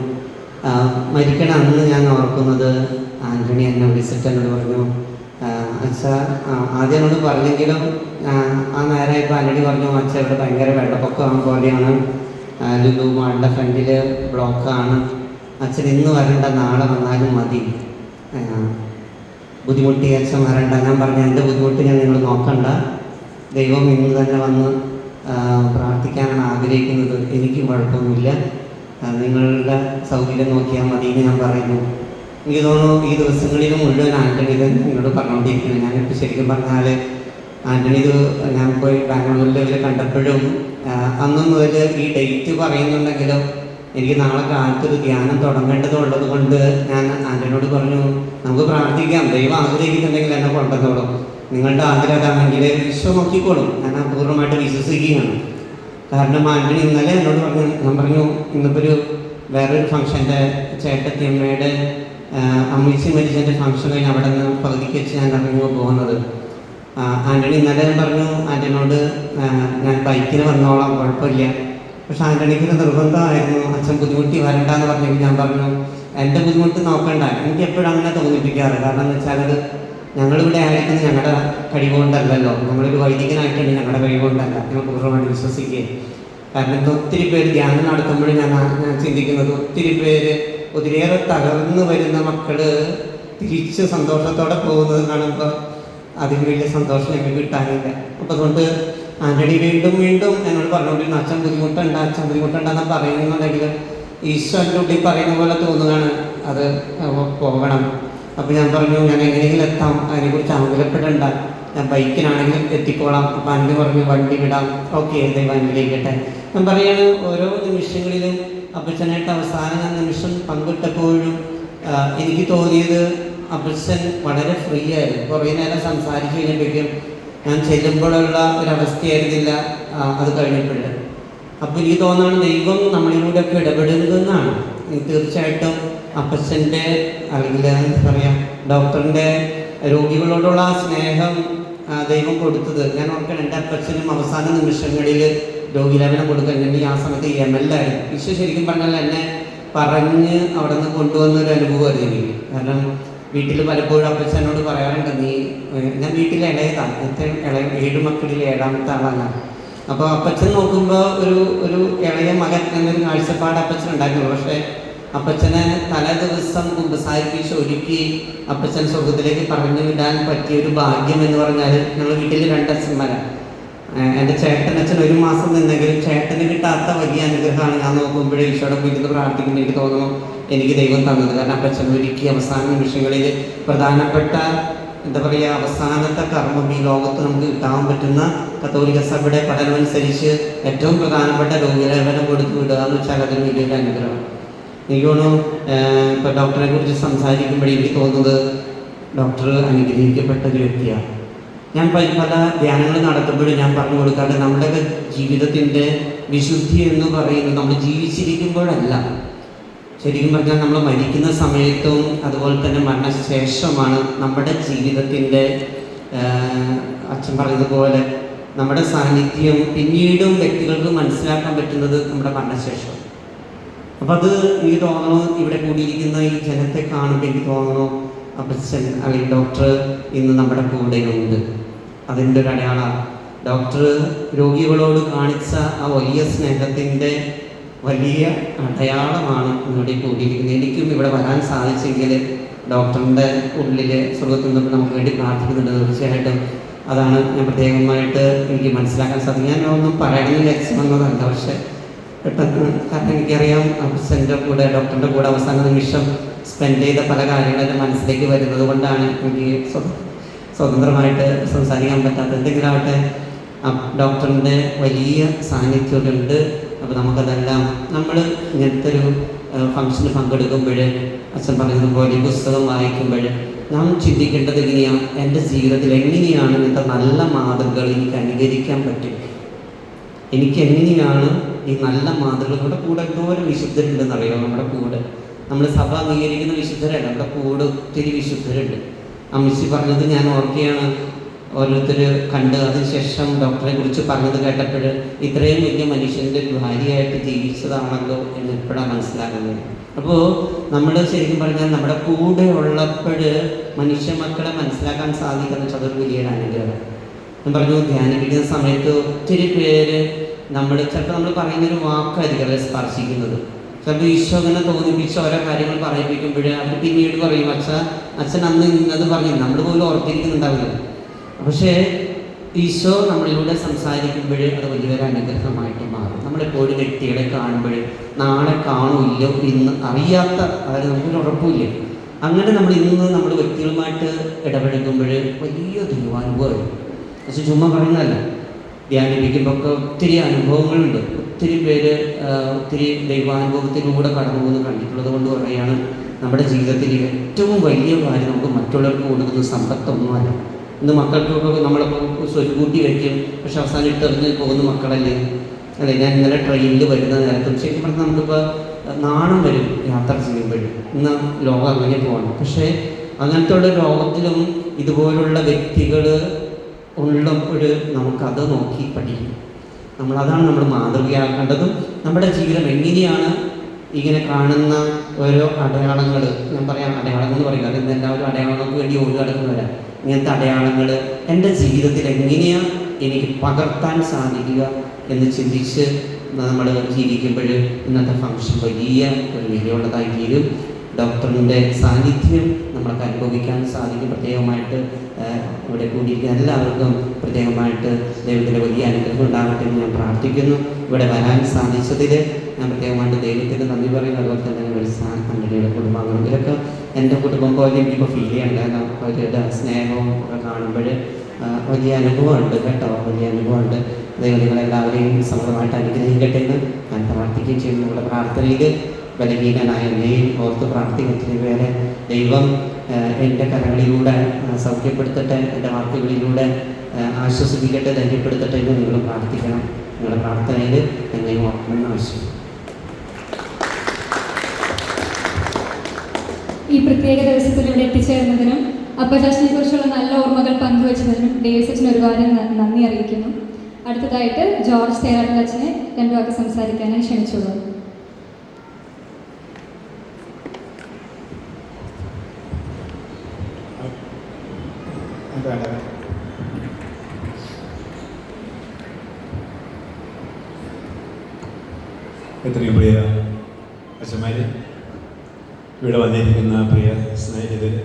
മരിക്കണ അന്ന് ഞാൻ ഓർക്കുന്നത് ആൻ്റണി എന്നെ വിളിച്ചിട്ട് എന്നോട് പറഞ്ഞു, അച്ഛാ ആദ്യം എന്നോട് പറഞ്ഞെങ്കിലും ആ നേരമായപ്പോൾ ആൻ്റണി പറഞ്ഞു, അച്ഛ ഇവിടെ ഭയങ്കര വെള്ളപ്പൊക്കം പോലെയാണ്, ലുലു മാളിൻ്റെ ഫ്രണ്ടിൽ ബ്ലോക്കാണ്, അച്ഛൻ ഇന്ന് വരണ്ട, നാളെ വന്നാലും മതി, ബുദ്ധിമുട്ടി അച്ഛൻ വരണ്ട. ഞാൻ പറഞ്ഞു, എൻ്റെ ബുദ്ധിമുട്ട് ഞാൻ നിങ്ങൾ നോക്കണ്ട, ദൈവം ഇന്ന് തന്നെ വന്ന് പ്രാർത്ഥിക്കാനാണ് ആഗ്രഹിക്കുന്നത്, എനിക്ക് കുഴപ്പമൊന്നുമില്ല, നിങ്ങളുടെ സൗകര്യം നോക്കിയാൽ മതി എന്ന് ഞാൻ പറയുന്നു. എനിക്ക് തോന്നുന്നു ഈ ദിവസങ്ങളിൽ മുഴുവൻ ആൻ്റണി ഇത് എന്നോട് പറഞ്ഞുകൊണ്ടിരിക്കുന്നത്. ഞാനിപ്പോൾ ശരിക്കും പറഞ്ഞാൽ ആൻ്റണി ഇത് ഞാൻ പോയി ബാംഗ്ലൂരിൽ ഇവർ കണ്ടപ്പോഴും അന്ന് മുതൽ ഈ ഡേറ്റ് പറയുന്നുണ്ടെങ്കിലും എനിക്ക് നാളെ കാലത്തൊരു ധ്യാനം തുടങ്ങേണ്ടതുള്ളത് കൊണ്ട് ഞാൻ ആൻ്റണിയോട് പറഞ്ഞു, നമുക്ക് പ്രാർത്ഥിക്കാം, ദൈവം ആഗ്രഹിക്കുന്നുണ്ടെങ്കിൽ എന്നെ കൊണ്ടുവന്നോളും, നിങ്ങളുടെ ആഗ്രഹമാണെങ്കിൽ വിശ്വം നോക്കിക്കോളും, ഞാൻ പൂർണ്ണമായിട്ട് വിശ്വസിക്കുകയാണ്. കാരണം ആൻ്റണി ഇന്നലെ എന്നോട് പറഞ്ഞു, ഞാൻ പറഞ്ഞു ഇന്നിപ്പോൾ ഒരു വേറൊരു ഫംഗ്ഷൻ്റെ ചേട്ടത്തിയമ്മയുടെ അമ്മീച്ചി മരിച്ചതിൻ്റെ ഫംഗ്ഷൻ കഴിഞ്ഞ് അവിടെ നിന്ന് പകുതിക്ക് വെച്ച് ഞാൻ ഇറങ്ങി പോകുന്നത്. ആൻ്റണി ഇന്നലെ പറഞ്ഞു ആൻ്റണിയോട്, ഞാൻ ബൈക്കിന് വന്നോളാം, കുഴപ്പമില്ല, പക്ഷെ ആൻ്റണിക്ക് ഒരു നിർബന്ധമായിരുന്നു, അച്ഛൻ ബുദ്ധിമുട്ടി വരണ്ടെന്ന് പറഞ്ഞെങ്കിൽ ഞാൻ പറഞ്ഞു എൻ്റെ ബുദ്ധിമുട്ട് നോക്കണ്ട. എനിക്ക് എപ്പോഴും അങ്ങനെ തോന്നിപ്പിക്കാറ്. കാരണം എന്ന് വെച്ചാൽ അത് ഞങ്ങളിവിടെ ആയിരിക്കുന്നത് ഞങ്ങളുടെ കഴിവുകൊണ്ടല്ലല്ലോ, നമ്മളൊരു വൈദികനായിട്ടുണ്ട്, ഞങ്ങളുടെ കഴിവുകൊണ്ടല്ല, ഞങ്ങൾ പൂർണ്ണമായിട്ട് വിശ്വസിക്കുകയും. കാരണം ഇത് ഒത്തിരി പേര് ധ്യാനം നടത്തുമ്പോഴും ഞാൻ ചിന്തിക്കുന്നത് ഒത്തിരിയേറെ തകർന്നു വരുന്ന മക്കൾ തിരിച്ച് സന്തോഷത്തോടെ പോകുന്നത് കാണുമ്പോൾ അതിന് വലിയ സന്തോഷം ഞങ്ങൾക്ക് കിട്ടാനില്ല. അപ്പോൾ അതുകൊണ്ട് ആൻ്റണി വീണ്ടും വീണ്ടും എന്നോട് പറഞ്ഞുകൊണ്ടിരുന്നു, അച്ഛൻ ബുദ്ധിമുട്ടുണ്ടെന്ന് പറയുന്നുണ്ടെങ്കിൽ ഈശ്വരൻ്റെ ഉള്ളിൽ പറയുന്ന പോലെ തോന്നുകയാണ് അത് പോകണം. അപ്പോൾ ഞാൻ പറഞ്ഞു ഞാൻ എങ്ങനെയെങ്കിലും എത്താം, അതിനെക്കുറിച്ച് ആകുലപ്പെടേണ്ട, ഞാൻ ബൈക്കിനാണെങ്കിലും എത്തിക്കോളാം. അപ്പോൾ ആൻ്റണി പറഞ്ഞു വണ്ടി വിടാം, ഓക്കെ ദൈവം അനുഗ്രഹിക്കട്ടെ. ഞാൻ പറയുകയാണ് ഓരോ നിമിഷങ്ങളിലും അപ്പച്ചനായിട്ട് അവസാന നിമിഷം പങ്കിട്ടപ്പോഴും എനിക്ക് തോന്നിയത് അപ്പച്ചൻ വളരെ ഫ്രീ ആയിരുന്നു. കുറേ നേരം സംസാരിച്ച് കഴിഞ്ഞപ്പോഴേക്കും ഞാൻ ചെല്ലുമ്പോഴുള്ള ഒരവസ്ഥയായിരുന്നില്ല അത് കഴിഞ്ഞപ്പോഴും. അപ്പോൾ എനിക്ക് തോന്നുകയാണ് ദൈവം നമ്മളിലൂടെയൊക്കെ ഇടപെടുന്നതെന്നാണ്. തീർച്ചയായിട്ടും അപ്പച്ചൻ്റെ അല്ലെങ്കിൽ എന്താ പറയുക ഡോക്ടറിൻ്റെ രോഗികളോടുള്ള ആ സ്നേഹം ദൈവം കൊടുത്തത് ഞാൻ ഓർക്കണം. എൻ്റെ അപ്പച്ചനും അവസാന നിമിഷങ്ങളിൽ രോഗിലേപനം കൊടുക്കുന്നുണ്ടെങ്കിൽ ആ സമയത്ത് ML ആയിരുന്നു. ഈശോ ശരിക്കും പറഞ്ഞാൽ എന്നെ പറഞ്ഞ് അവിടെ നിന്ന് കൊണ്ടുവന്നൊരു അനുഭവമായിരുന്നു എനിക്ക്. കാരണം വീട്ടിൽ പലപ്പോഴും അപ്പച്ചനോട് പറയാറുണ്ട്, ഞാൻ വീട്ടിൽ ഇളയതാണ്, 7 മക്കളിൽ 7ാമത്തെ ആളാണ്. അപ്പോൾ അപ്പച്ചൻ നോക്കുമ്പോൾ ഒരു ഇളയ മകൻ എന്നൊരു കാഴ്ചപ്പാട് അപ്പച്ചൻ ഉണ്ടായിരുന്നു. പക്ഷേ അപ്പച്ചനെ തലേ ദിവസം കുമ്പസാരിപ്പിച്ച് ഒരുക്കി അപ്പച്ചൻ സ്വർഗത്തിലേക്ക് പറഞ്ഞു വിടാൻ പറ്റിയൊരു ഭാഗ്യം എന്ന് പറഞ്ഞാൽ ഞങ്ങൾ വീട്ടിൽ 2 അച്ഛന്മാരാണ്. എൻ്റെ ചേട്ടനച്ഛൻ 1 മാസം നിന്നെങ്കിലും ചേട്ടന് കിട്ടാത്ത വലിയ അനുഗ്രഹമാണ് ഞാൻ നോക്കുമ്പോഴേ ഈശോയുടെ വീട്ടിൽ പ്രാർത്ഥിക്കുന്ന എനിക്ക് തോന്നുന്നു എനിക്ക് ദൈവം തന്നത്. കാരണം അപ്പച്ചൻ ഒരുക്കി അവസാന നിമിഷങ്ങളിൽ പ്രധാനപ്പെട്ട എന്താ പറയുക അവസാനത്തെ കർമ്മം ഈ ലോകത്ത് നമുക്ക് കിട്ടാൻ പറ്റുന്ന കത്തോലിക്ക സഭയുടെ പഠനമനുസരിച്ച് ഏറ്റവും പ്രധാനപ്പെട്ട രോഗിലേപനം കൊടുത്തു വിടുക എന്ന് വെച്ചാൽ അതൊരു വലിയൊരു അനുഗ്രഹം. എനിക്ക് തോന്നുന്നു ഇപ്പോൾ ഡോക്ടറെ കുറിച്ച് സംസാരിക്കുമ്പോഴേ എനിക്ക് തോന്നുന്നത് ഡോക്ടർ അനുഗ്രഹിക്കപ്പെട്ട ഒരു വ്യക്തിയാണ്. ഞാൻ പല ധ്യാനങ്ങൾ നടത്തുമ്പോഴും ഞാൻ പറഞ്ഞു കൊടുക്കാറുണ്ട്, നമ്മുടെ ജീവിതത്തിൻ്റെ വിശുദ്ധി എന്ന് പറയുന്നത് നമ്മൾ ജീവിച്ചിരിക്കുമ്പോഴല്ല, ശരിക്കും പറഞ്ഞാൽ നമ്മൾ മരിക്കുന്ന സമയത്തും അതുപോലെ തന്നെ മരണശേഷമാണ് നമ്മുടെ ജീവിതത്തിൻ്റെ അച്ഛൻ പറഞ്ഞതുപോലെ നമ്മുടെ സാന്നിധ്യം പിന്നീടും വ്യക്തികൾക്ക് മനസ്സിലാക്കാൻ പറ്റുന്നത് നമ്മുടെ മരണശേഷം. അപ്പോൾ അത് എനിക്ക് തോന്നുന്നു ഇവിടെ കൂടിയിരിക്കുന്ന ഈ ജനത്തെ കാണുമ്പോൾ എനിക്ക് തോന്നുന്നു അപ്പച്ചൻ അല്ലെങ്കിൽ ഡോക്ടർ ഇന്ന് നമ്മുടെ കൂടെയുണ്ട്. അതിൻ്റെ ഒരു അടയാളമാണ്. ഡോക്ടർ രോഗികളോട് കാണിച്ച ആ വലിയ സ്നേഹത്തിൻ്റെ വലിയ അടയാളമാണ് ഇവിടെ കൂടിയിരിക്കുന്നത്. എനിക്കും ഇവിടെ വരാൻ സാധിച്ചെങ്കിൽ ഡോക്ടറിൻ്റെ ഉള്ളിൽ സ്വർഗത്തിൽ നിന്ന് നമുക്ക് വേണ്ടി പ്രാർത്ഥിക്കുന്നുണ്ട്. തീർച്ചയായിട്ടും അതാണ് ഞാൻ പ്രത്യേകമായിട്ട് എനിക്ക് മനസ്സിലാക്കാൻ സാധിക്കും. ഞാൻ ഒന്നും പറയണമെന്ന് വിചാരിച്ച് വന്നതല്ല, പക്ഷേ പെട്ടെന്ന് കാരണം എനിക്കറിയാം അപ്പച്ചൻ്റെ കൂടെ ഡോക്ടറിൻ്റെ കൂടെ അവസാന നിമിഷം സ്പെൻഡ് ചെയ്ത പല കാര്യങ്ങളും എൻ്റെ മനസ്സിലേക്ക് വരുന്നത് കൊണ്ടാണ് എനിക്ക് സ്വതന്ത്രമായിട്ട് സംസാരിക്കാൻ പറ്റാത്തത്. എന്തെങ്കിലും ആവട്ടെ ഡോക്ടറിൻ്റെ വലിയ സാന്നിധ്യമുണ്ട്. അപ്പോൾ നമുക്കതെല്ലാം നമ്മൾ ഇങ്ങനത്തെ ഒരു ഫംഗ്ഷന് പങ്കെടുക്കുമ്പോൾ അച്ഛൻ പറയുന്നതുപോലെ ഈ പുസ്തകം വായിക്കുമ്പോൾ നാം ചിന്തിക്കേണ്ടത് എങ്ങനെയാണ്, എൻ്റെ ജീവിതത്തിൽ എങ്ങനെയാണ് ഇങ്ങനത്തെ നല്ല മാതൃകകൾ എനിക്ക് അനുകരിക്കാൻ പറ്റും, എനിക്ക് എങ്ങനെയാണ് ഈ നല്ല മാതൃകകൾ. നമ്മുടെ കൂടെ എന്തോരം വിശുദ്ധരുണ്ടെന്ന് അറിയാമോ? നമ്മുടെ കൂടെ നമ്മൾ സഭ അംഗീകരിക്കുന്ന വിശുദ്ധരല്ല, നമ്മുടെ കൂടെ ഒത്തിരി വിശുദ്ധരുണ്ട്. അമ്മച്ചി പറഞ്ഞത് ഞാൻ ഓർക്കുകയാണ്, ഓരോരുത്തർ കണ്ട് അതിനുശേഷം ഡോക്ടറെ കുറിച്ച് പറഞ്ഞത് കേട്ടപ്പോൾ ഇത്രയും വലിയ മനുഷ്യൻ്റെ ഭാര്യയായിട്ട് ജീവിച്ചതാണല്ലോ എന്ന് ഇപ്പോഴാണ് മനസ്സിലാകുന്നത്. അപ്പോൾ നമ്മൾ ശരിക്കും പറഞ്ഞാൽ നമ്മുടെ കൂടെ ഉള്ളപ്പോൾ മനുഷ്യ മക്കളെ മനസ്സിലാക്കാൻ സാധിക്കുന്ന അതൊരു വലിയൊരു അനുഗ്രഹം. ഞാൻ പറഞ്ഞു ധ്യാനിപ്പിക്കുന്ന സമയത്ത് ഒത്തിരി പേര് ചിലപ്പോൾ നമ്മൾ പറയുന്നൊരു വാക്കായിരിക്കും അവരെ സ്പർശിക്കുന്നത്. ചിലപ്പോൾ ഈശോ അങ്ങനെ തോന്നിപ്പിച്ച് ഓരോ കാര്യങ്ങൾ പറയിപ്പിക്കുമ്പോൾ അവർ പിന്നീട് പറയും അച്ഛൻ അന്ന് ഇന്നത് പറഞ്ഞു, നമ്മൾ പോലും ഓർത്തിരിക്കുന്നുണ്ടാവില്ല. പക്ഷേ ഈശോ നമ്മളിലൂടെ സംസാരിക്കുമ്പോൾ അത് വലിയൊരു അനുഗ്രഹമായിട്ട് മാറും. നമ്മളെപ്പോഴും വ്യക്തികളെ കാണുമ്പോൾ നാളെ കാണുമില്ലോ ഇന്ന് അറിയാത്ത അതായത് നമുക്കൊരു ഉറപ്പില്ല. അങ്ങനെ നമ്മൾ വ്യക്തികളുമായിട്ട് ഇടപെടുമ്പോൾ വലിയ ദൈവാനുഭവം. പക്ഷെ ചുമ്മാ പറയുന്നതല്ല, ധ്യാനിപ്പിക്കുമ്പോൾ ഒക്കെ ഒത്തിരി അനുഭവങ്ങളുണ്ട്. ഒത്തിരി പേര് ഒത്തിരി ദൈവാനുഭവത്തിലൂടെ കടന്നു പോകുന്നത് കണ്ടിട്ടുള്ളത് കൊണ്ട് പറയുകയാണ് നമ്മുടെ ജീവിതത്തിൽ ഏറ്റവും വലിയ കാര്യം നമുക്ക് മറ്റുള്ളവർക്ക് കൊടുക്കുന്ന സമ്പത്തൊന്നുമല്ല. ഇന്ന് മക്കൾക്കൊക്കെ നമ്മളിപ്പോൾ സ്വരുകൂട്ടി വയ്ക്കും, പക്ഷെ അവസാനം ഇട്ടെറിഞ്ഞ് പോകുന്ന മക്കളല്ലേ അല്ലേ? ഞാൻ ഇന്നലെ ട്രെയിനിൽ വരുന്ന നേരത്തും ശരിക്കും പറഞ്ഞാൽ നമുക്കിപ്പോൾ നാണം വരും യാത്ര ചെയ്യുമ്പോഴും. ഇന്ന് ലോകം അങ്ങനെ പോകണം. പക്ഷേ അങ്ങനത്തെ ഉള്ള ലോകത്തിലും ഇതുപോലുള്ള വ്യക്തികൾ ഉള്ളപ്പോൾ നമുക്കത് നോക്കി പഠിക്കും. അതാണ് നമ്മൾ മാതൃകയാക്കേണ്ടതും. നമ്മുടെ ജീവിതം എങ്ങനെയാണ് ഇങ്ങനെ കാണുന്ന ഓരോ അടയാളങ്ങൾ, ഞാൻ പറയാം അടയാളങ്ങൾ എന്ന് പറയുക, അതിന് എല്ലാവരും അടയാളങ്ങൾക്ക് വേണ്ടി ഓടി നടക്കുന്നവരാണ്. ഇങ്ങനത്തെ അടയാളങ്ങൾ എൻ്റെ ജീവിതത്തിൽ എങ്ങനെയാണ് എനിക്ക് പകർത്താൻ സാധിക്കുക എന്ന് ചിന്തിച്ച് നമ്മൾ ജീവിക്കുമ്പോൾ ഇന്നത്തെ ഫംഗ്ഷൻ വലിയ ഒരു വിലയുള്ളതായി തീരും. ഡോക്ടറിൻ്റെ സാന്നിധ്യം നമ്മൾക്ക് അനുഭവിക്കാൻ സാധിക്കും. പ്രത്യേകമായിട്ട് ഇവിടെ കൂടിയിരിക്കുന്ന എല്ലാവർക്കും പ്രത്യേകമായിട്ട് ദൈവത്തിൻ്റെ വലിയ അനുഗ്രഹം ഉണ്ടാകട്ടെ എന്ന് ഞാൻ പ്രാർത്ഥിക്കുന്നു. ഇവിടെ വരാൻ സാധിച്ചതിൽ ഞാൻ പ്രത്യേകമായിട്ട് ദൈവത്തിന് നന്ദി പറയുന്നു. അതുപോലെ തന്നെ ആൻ്റണിയുടെ കുടുംബാംഗങ്ങൾ ഇവരൊക്കെ എൻ്റെ കുടുംബം പോലെ എനിക്കിപ്പോൾ ഫീൽ ചെയ്യണം. കാരണം അവരുടെ സ്നേഹവും ഒക്കെ കാണുമ്പോൾ വലിയ അനുഭവമുണ്ട് കേട്ടോ, വലിയ അനുഭവമുണ്ട്. ദൈവം നിങ്ങളെല്ലാവരെയും സമൃദ്ധമായിട്ട് അനുഗ്രഹിക്കട്ടെ എന്ന് ഞാൻ പ്രാർത്ഥിക്കുകയും ചെയ്യുന്നു. നമ്മുടെ പ്രാർത്ഥനയിൽ ബലഹീനനായ എന്നെയും ഓർത്ത് പ്രാർത്ഥിക്കുന്ന പേരെ ദൈവം എൻ്റെ കരങ്ങളിലൂടെ സൗഖ്യപ്പെടുത്തട്ടെ, എൻ്റെ വാക്കുകളിലൂടെ ആശ്വസിപ്പിക്കട്ടെ, ധൈര്യപ്പെടുത്തട്ടെ എന്ന് നിങ്ങൾ പ്രാർത്ഥിക്കണം. നിങ്ങളുടെ പ്രാർത്ഥനയിൽ എന്നെയും ഓർക്കണമെന്ന് ആവശ്യം. ഈ പ്രത്യേക ദിവസത്തിൽ ഇവിടെ എത്തിച്ചേർന്നതിനും അപ്പച്ചാച്ചനെ കുറിച്ചുള്ള നല്ല ഓർമ്മകൾ പങ്കുവച്ചതിനും ഡേവിസച്ചന് ഒരുപാട് നന്ദി അറിയിക്കുന്നു. അടുത്തതായിട്ട് ജോർജ് തേരാട്ടച്ചനെ രണ്ടു വാക്ക് സംസാരിക്കാനായി ക്ഷണിച്ചോളൂ. എത്രയും പ്രിയ അച്ഛന്മാർ, ഇവിടെ വന്നിരിക്കുന്ന പ്രിയ സ്നേഹിതർ,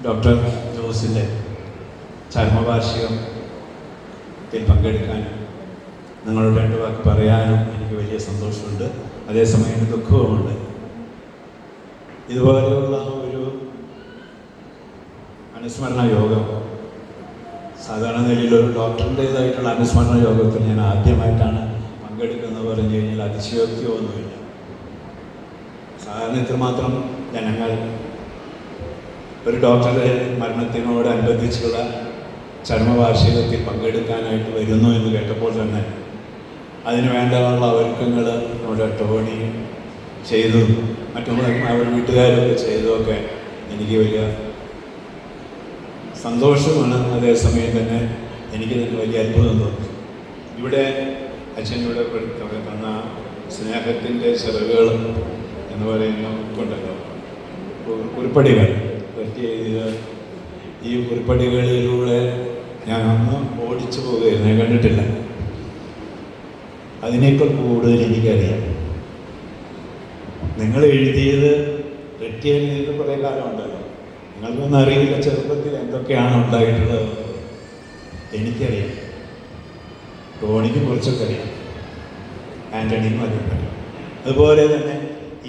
ഡോക്ടർ ജോസിൻ്റെ ചരമവാർഷികത്തിൽ പങ്കെടുക്കാനും നിങ്ങളോട് രണ്ട് വാക്ക് പറയാനും എനിക്ക് വലിയ സന്തോഷമുണ്ട്. അതേസമയം ദുഃഖവുമുണ്ട്. ഇതുപോലെയുള്ള ഒരു അനുസ്മരണ യോഗം സാധാരണ നിലയിൽ ഒരു ഡോക്ടറിൻ്റേതായിട്ടുള്ള അനുസ്മരണ യോഗത്തിൽ ഞാൻ ആദ്യമായിട്ടാണ് പങ്കെടുക്കുന്നത് പറഞ്ഞു കഴിഞ്ഞാൽ അതിശയോക്തിയൊന്നുമില്ല. സാധാരണ ഇത്രമാത്രം ജനങ്ങൾ ഒരു ഡോക്ടറുടെ മരണത്തിനോടനുബന്ധിച്ചുള്ള ചരമവാർഷികത്തിൽ പങ്കെടുക്കാനായിട്ട് വരുന്നു എന്ന് കേട്ടപ്പോൾ തന്നെ അതിന് വേണ്ടയുള്ള ഒരുക്കങ്ങൾ നമ്മുടെ ടോണി ചെയ്തു, മറ്റുള്ള അവർ വീട്ടുകാരൊക്കെ ചെയ്തതൊക്കെ എനിക്ക് വലിയ സന്തോഷമാണ്. അതേസമയം തന്നെ എനിക്ക് തന്നെ വലിയ അത്ഭുതം തോന്നി. ഇവിടെ അച്ഛനിവിടെ തന്ന സ്നേഹത്തിൻ്റെ ചിറകുകൾ എന്ന് പറയുന്ന കൊണ്ടല്ലോ ഉരുപ്പടികൾ പറ്റിയ ഈ ഉരുപ്പടികളിലൂടെ ഞാൻ അന്ന് ഓടിച്ചു പോവുകയായിരുന്നു. ഞാൻ കണ്ടിട്ടില്ല. അതിനേക്കാൾ കൂടുതൽ എനിക്കറിയാം. നിങ്ങൾ എഴുതിയത് റെറ്റിയിൽ നിന്ന് കുറേ കാലം ഉണ്ടല്ലോ. നിങ്ങൾക്കൊന്നും അറിയില്ല ചെറുപ്പത്തിൽ എന്തൊക്കെയാണ് ഉണ്ടായിട്ടുള്ളത്. എനിക്കറിയാം. ടോണിക്ക് കുറച്ചൊക്കെ അറിയാം, ആൻ്റണിക്കും അതൊക്കെ അറിയാം. അതുപോലെ തന്നെ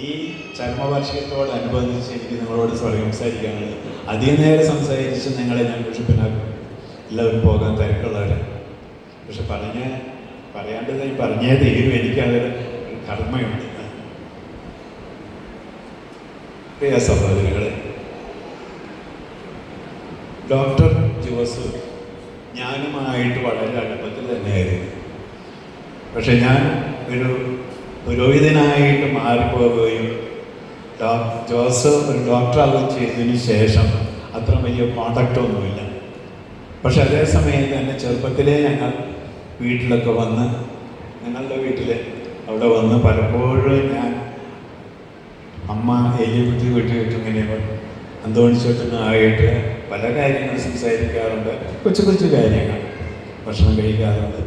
ഈ ചരമവാർഷികത്തോടനുബന്ധിച്ച് എനിക്ക് നിങ്ങളോട് സംസാരിക്കാനുള്ളത്, അധികം നേരം സംസാരിച്ച് നിങ്ങളെ ഞാൻ വിഷപ്പിനാക്കും. എല്ലാവരും പോകാൻ തിരക്കുള്ളവരാണ്. പക്ഷെ പറയാണ്ടതായി പറഞ്ഞേ തീരും. എനിക്കതൊരു കർമ്മയുണ്ട്. പ്രിയ സഹോദരികളെ, ഡോക്ടർ ജോസ് ഞാനുമായിട്ട് വളരെ അടുപ്പത്തിൽ തന്നെയായിരുന്നു. പക്ഷെ ഞാൻ ഒരു പുരോഹിതനായിട്ട് മാറിപ്പോവുകയും ജോസ് ഒരു ഡോക്ടറാവുകയും ചെയ്തതിന് ശേഷം അത്ര വലിയ കോണ്ടാക്റ്റൊന്നുമില്ല. പക്ഷെ അതേസമയം തന്നെ ചെറുപ്പത്തിലേ ഞങ്ങൾ വീട്ടിലൊക്കെ വന്ന്, ഞങ്ങളുടെ വീട്ടിൽ അവിടെ വന്ന് പലപ്പോഴും ഞാൻ അമ്മ എലിക്കുട്ടി വീട്ടിലിട്ട് ഇങ്ങനെ അന്തോണിച്ചോട്ടനായിട്ട് പല കാര്യങ്ങൾ സംസാരിക്കാറുണ്ട്. കൊച്ചു കൊച്ചു കാര്യങ്ങൾ, ഭക്ഷണം കഴിക്കാറുണ്ട്,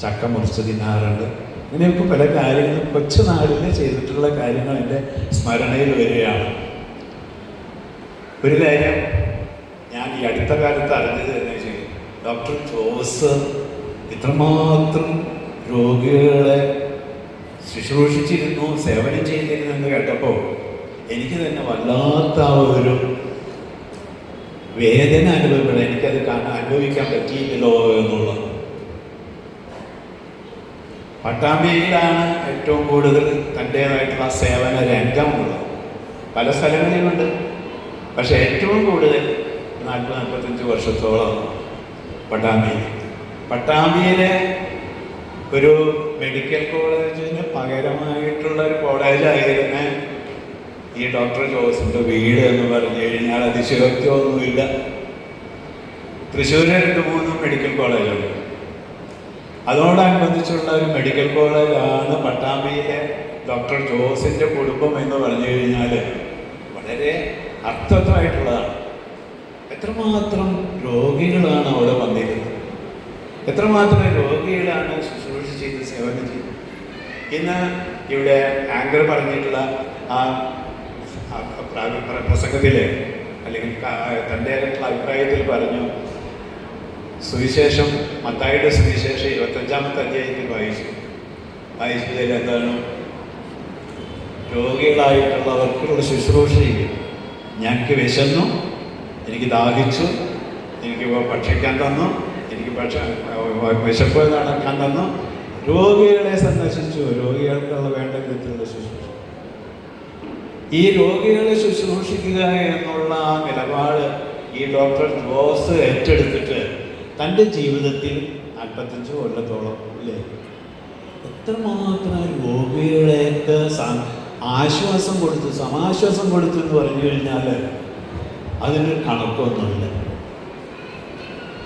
ചക്ക മുറിച്ച് തിന്നാറുണ്ട്. ഇങ്ങനെയൊക്കെ പല കാര്യങ്ങളും കൊച്ചു നാടിൽ ചെയ്തിട്ടുള്ള കാര്യങ്ങൾ എൻ്റെ സ്മരണയിൽ വരികയാണ്. ഒരു കാര്യം ഞാൻ ഈ അടുത്ത കാലത്ത് അറിഞ്ഞത് തന്നെ ചെയ്യും. ഡോക്ടർ ജോസ് ഇത്രമാത്രം രോഗികളെ ശുശ്രൂഷിച്ചിരുന്നു, സേവനം ചെയ്തിരുന്നു എന്ന് കേട്ടപ്പോൾ എനിക്ക് തന്നെ വല്ലാത്ത ഒരു വേദന അനുഭവപ്പെടുക. എനിക്കത് അനുഭവിക്കാൻ പറ്റിയില്ലല്ലോ എന്നുള്ളത്. പട്ടാമ്പിയിലാണ് ഏറ്റവും കൂടുതൽ തൻ്റേതായിട്ടുള്ള സേവന രംഗമുള്ളത്. പല സ്ഥലങ്ങളിലുണ്ട്. പക്ഷെ ഏറ്റവും കൂടുതൽ 40-45 വർഷത്തോളം പട്ടാമ്പിയിലെ ഒരു മെഡിക്കൽ കോളേജിന് പകരമായിട്ടുള്ള ഒരു കോളേജായിരുന്നു ഈ ഡോക്ടർ ജോസിൻ്റെ വീട് എന്ന് പറഞ്ഞു കഴിഞ്ഞാൽ അതിശയോക്തിയൊന്നുമില്ല. തൃശ്ശൂർ 2-3 മെഡിക്കൽ കോളേജുണ്ട്. അതോടനുബന്ധിച്ചുള്ള ഒരു മെഡിക്കൽ കോളേജാണ് പട്ടാമ്പിയിലെ ഡോക്ടർ ജോസിൻ്റെ കുടുംബം എന്ന് പറഞ്ഞു കഴിഞ്ഞാൽ വളരെ അർത്ഥവത്തായിട്ടുള്ളതാണ്. എത്രമാത്രം രോഗികളാണ് അവിടെ വന്നിരുന്നത്, എത്രമാത്രം രോഗികളാണ് ശുശ്രൂഷ ചെയ്ത് സേവനം ചെയ്തത്. ഇന്ന് ഇവിടെ ആങ്കർ പറഞ്ഞിട്ടുള്ള ആ പ്രസംഗത്തിൽ അല്ലെങ്കിൽ തൻ്റെ അഭിപ്രായത്തിൽ പറഞ്ഞു, സുവിശേഷം മത്തായിയുടെ സുവിശേഷം 25-ാമത്തെ അധ്യായത്തിൽ വായിച്ചതിൽ എന്താണ്? രോഗികളായിട്ടുള്ളവർക്കുള്ള ശുശ്രൂഷ ചെയ്യും. ഞങ്ങൾക്ക് വിശന്നു, എനിക്ക് ദാഹിച്ചു, എനിക്ക് ഭക്ഷിക്കാൻ തന്നു, എനിക്ക് വിശപ്പ് നടക്കാൻ തന്നു, രോഗികളെ സന്ദർശിച്ചു, രോഗികൾക്കുള്ള വേണ്ട വിധത്തിലുള്ള ശുശ്രൂഷ. ഈ രോഗികളെ ശുശ്രൂഷിക്കുക എന്നുള്ള ആ നിലപാട് ഈ ഡോക്ടർ ജോസ് ഏറ്റെടുത്തിട്ട് തൻ്റെ ജീവിതത്തിൽ 45 കൊല്ലത്തോളം ഇല്ലേ, എത്രമാത്രം രോഗികളെയൊക്കെ ആശ്വാസം കൊടുത്തു, സമാശ്വാസം കൊടുത്തു എന്ന് പറഞ്ഞു കഴിഞ്ഞാൽ അതിനൊരു കണക്കൊന്നുമില്ല.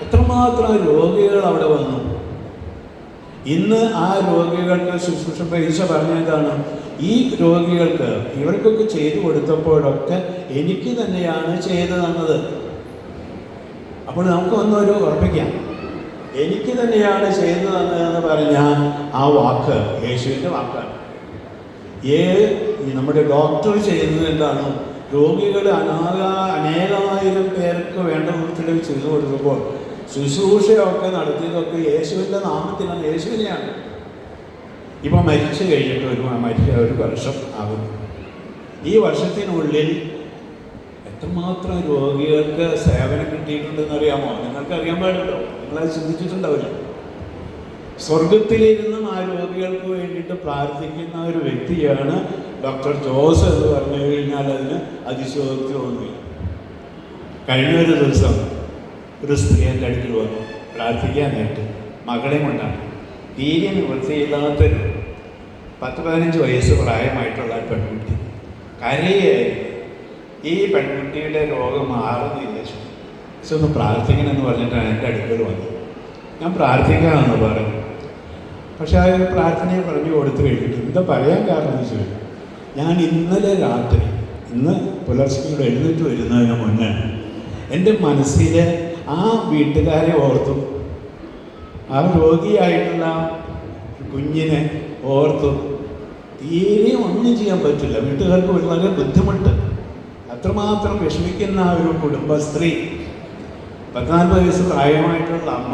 എത്രമാത്രം രോഗികൾ അവിടെ വന്നു. ഇന്ന് ആ രോഗികൾക്ക് ശുശ്രൂഷ പരീക്ഷ പറഞ്ഞതാണ്, ഈ രോഗികൾക്ക് ഇവർക്കൊക്കെ ചെയ്തു കൊടുത്തപ്പോഴൊക്കെ എനിക്ക് തന്നെയാണ് ചെയ്തു തന്നത്. അപ്പോൾ നമുക്ക് ഒന്നൊരു ഉറപ്പിക്കാം, എനിക്ക് തന്നെയാണ് ചെയ്തു തന്നതെന്ന് പറഞ്ഞാൽ ആ വാക്ക് യേശുവിൻ്റെ വാക്കാണ്. നമ്മുടെ ഡോക്ടർ ചെയ്തത് എന്താണ്? രോഗികൾ അനേകായിരം പേർക്ക് വേണ്ട വിധത്തിൽ ചെയ്തു കൊടുക്കുമ്പോൾ ശുശ്രൂഷയൊക്കെ നടത്തിയതൊക്കെ യേശുവിൻ്റെ നാമത്തിലാണ്, യേശുവിനെയാണ്. ഇപ്പം മരിച്ചു കഴിഞ്ഞിട്ട് ഒരു വർഷം ആകുന്നു. ഈ വർഷത്തിനുള്ളിൽ എത്രമാത്രം രോഗികൾക്ക് സേവനം കിട്ടിയിട്ടുണ്ടെന്ന് അറിയാമോ? നിങ്ങൾക്ക് അറിയാൻ പാടുണ്ടോ? നിങ്ങളത് ചിന്തിച്ചിട്ടുണ്ടാവില്ല. സ്വർഗത്തിലിരുന്നും ആ രോഗികൾക്ക് വേണ്ടിയിട്ട് പ്രാർത്ഥിക്കുന്ന ഒരു വ്യക്തിയാണ് ഡോക്ടർ ജോസ് എന്ന് പറഞ്ഞു കഴിഞ്ഞാൽ അതിന് അതിശയോക്തിയൊന്നുമില്ല. കഴിഞ്ഞൊരു ദിവസം ഒരു സ്ത്രീ എൻ്റെ അടുക്കൽ വന്നു പ്രാർത്ഥിക്കാനായിട്ട്. മകളെ കൊണ്ടാണ്, തീരെ നിവൃത്തിയില്ലാത്തൊരു 10-15 വയസ്സ് പ്രായമായിട്ടുള്ള പെൺകുട്ടി കരയായിരുന്നു. ഈ പെൺകുട്ടിയുടെ രോഗം മാറുന്നില്ല, പക്ഷെ ഒന്ന് പ്രാർത്ഥിക്കണമെന്ന് പറഞ്ഞിട്ടാണ് എൻ്റെ അടുക്കൽ വന്നത്. ഞാൻ പ്രാർത്ഥിക്കാമെന്ന് പറഞ്ഞു. പക്ഷെ ആ ഒരു പ്രാർത്ഥനയെ പറഞ്ഞു കൊടുത്തു കഴിഞ്ഞിട്ട് എന്താ പറയാൻ കാരണം എന്ന് ചോദിച്ചു. ഞാൻ ഇന്നലെ രാത്രി, ഇന്ന് പുലർച്ചയോട് എഴുന്നേറ്റ് വരുന്നതിന് മുന്നേ എൻ്റെ മനസ്സിൽ ആ വീട്ടുകാരെ ഓർത്തു, ആ രോഗിയായിട്ടുള്ള കുഞ്ഞിനെ ഓർത്തു. തീരെ ഒന്നും ചെയ്യാൻ പറ്റില്ല, വീട്ടുകാർക്ക് വളരെ ബുദ്ധിമുട്ട്. അത്രമാത്രം വിഷമിക്കുന്ന ഒരു കുടുംബസ്ത്രീ, 14 വയസ്സ് പ്രായമായിട്ടുള്ള അമ്മ,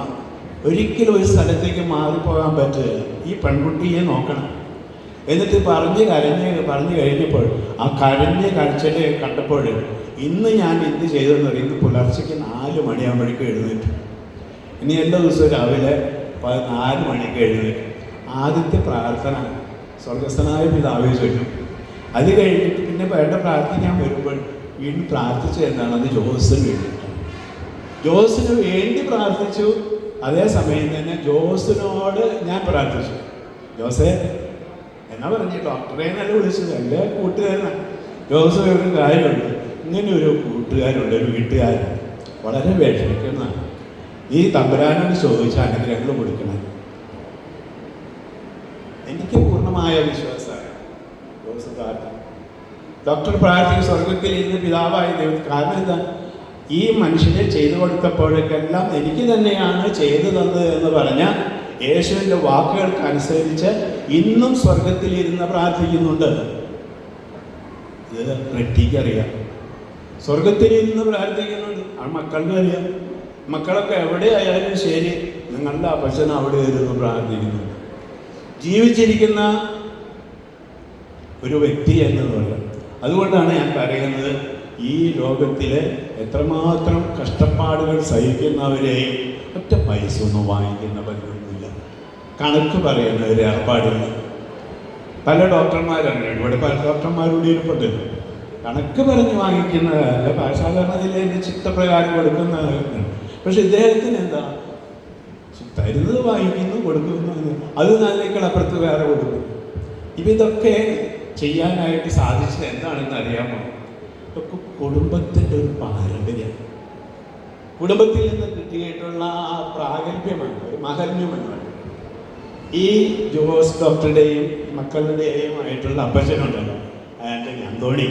ഒരിക്കലും ഒരു സ്ഥലത്തേക്ക് മാറിപ്പോകാൻ പറ്റില്ല. ഈ പെൺകുട്ടിയെ നോക്കണം. എന്നിട്ട് പറഞ്ഞു കഴിഞ്ഞപ്പോൾ ആ കരച്ചിലെ കണ്ടപ്പോൾ ഇന്ന് ഞാൻ എന്ത് ചെയ്തെന്ന് പറയും, ഇന്ന് പുലർച്ചയ്ക്ക് 4 മണിയാകുമ്പോഴേക്കും എഴുന്നേറ്റു. ഇനി എല്ലാ ദിവസവും രാവിലെ 4 മണിക്ക് എഴുന്നേറ്റു. ആദ്യത്തെ പ്രാർത്ഥന സ്വർഗസ്ഥനായ പിതാവേ ചൊല്ലും. അത് കഴിഞ്ഞിട്ട് പിന്നെ വേണ്ട പ്രാർത്ഥിക്കാൻ വരുമ്പോൾ വീണ്ടും പ്രാർത്ഥിച്ചു. എന്താണ് അത്? ജോസിന് വേണ്ടിയിട്ടാണ്. ജോസിന് വേണ്ടി പ്രാർത്ഥിച്ചു. അതേസമയം തന്നെ ജോസിനോട് ഞാൻ പ്രാർത്ഥിച്ചു. ജോസേ എന്നാ പറഞ്ഞു, ഡോക്ടറെ നല്ല വിളിച്ചത്, എൻ്റെ കൂട്ടുകാരനാണ്. ജോസ് ഒരു കാര്യമുണ്ട്, ഇങ്ങനെ ഒരു കൂട്ടുകാരുണ്ട്, ഒരു വീട്ടുകാരൻ വളരെ വിഷമിക്കുന്നതാണ്. ഈ തമ്പുരാനോട് ചോദിച്ച അനുഗ്രഹങ്ങൾ കൊടുക്കണം. എനിക്ക് പൂർണ്ണമായ വിശ്വാസമാണ്. ജോസ് പ്രാർത്ഥന ഡോക്ടർ പ്രാർത്ഥിക്കും സ്വർഗത്തിൽ ഇരുന്ന് പിതാവായ ദൈവം. കാരണം എന്താ? ഈ മനുഷ്യനെ ചെയ്തു കൊടുത്തപ്പോഴേക്കെല്ലാം എനിക്ക് തന്നെയാണ് ചെയ്തു തന്നത് എന്ന് പറഞ്ഞ യേശുവിൻ്റെ വാക്കുകൾക്കനുസരിച്ച് ഇന്നും സ്വർഗത്തിലിരുന്ന് പ്രാർത്ഥിക്കുന്നുണ്ട്. ഇത് റെട്ടിക്കറിയാം, സ്വർഗത്തിലിരുന്ന് പ്രാർത്ഥിക്കുന്നുണ്ട്. ആ മക്കൾക്ക് അറിയാം. മക്കളൊക്കെ എവിടെയായാലും ശരി, നിങ്ങളുടെ അപ്പച്ചൻ അവിടെ ഇരുന്ന് പ്രാർത്ഥിക്കുന്നുണ്ട്. ജീവിച്ചിരിക്കുന്ന ഒരു വ്യക്തി എന്നത് പറയാം. അതുകൊണ്ടാണ് ഞാൻ പറയുന്നത്, ഈ ലോകത്തിൽ എത്രമാത്രം കഷ്ടപ്പാടുകൾ സഹിക്കുന്നവരെയും ഒറ്റ പൈസ ഒന്നും വാങ്ങിക്കുന്ന പതിവൊന്നുമില്ല. കണക്ക് പറയുന്ന ഒരു ഏർപ്പാടില്ല. പല ഡോക്ടർമാരാണ് ഇവിടെ, പല ഡോക്ടർമാരോട് ഇരിപ്പുണ്ട്. കണക്ക് പറഞ്ഞ് വാങ്ങിക്കുന്നതല്ല, സാധാരണ ജില്ലയിൽ ചിട്ടപ്രകാരം കൊടുക്കുന്നതാണ്. പക്ഷെ ഇദ്ദേഹത്തിന് എന്താ, തരുന്നത് വാങ്ങിക്കുന്നു, കൊടുക്കുന്നു, അത് നല്ലേക്കാൾ അപ്പുറത്ത് വേറെ കൊടുക്കും. ഇതൊക്കെ ചെയ്യാനായിട്ട് സാധിച്ചത് എന്താണെന്ന് അറിയാമോ? ഇതൊക്കെ കുടുംബത്തിൻ്റെ ഒരു പാരമ്പര്യമാണ്. കുടുംബത്തിൽ നിന്ന് കിട്ടിയിട്ടുള്ള ആ പ്രാഗൽഭ്യമാണ്, ഒരു മഹത്മ്യമാണ്. ഈ ജോസ് ഡോക്ടറുടെയും മക്കളുടെയും ആയിട്ടുള്ള അപ്പച്ചനുണ്ടല്ലോ, ആൻ്റണി അന്തോണി,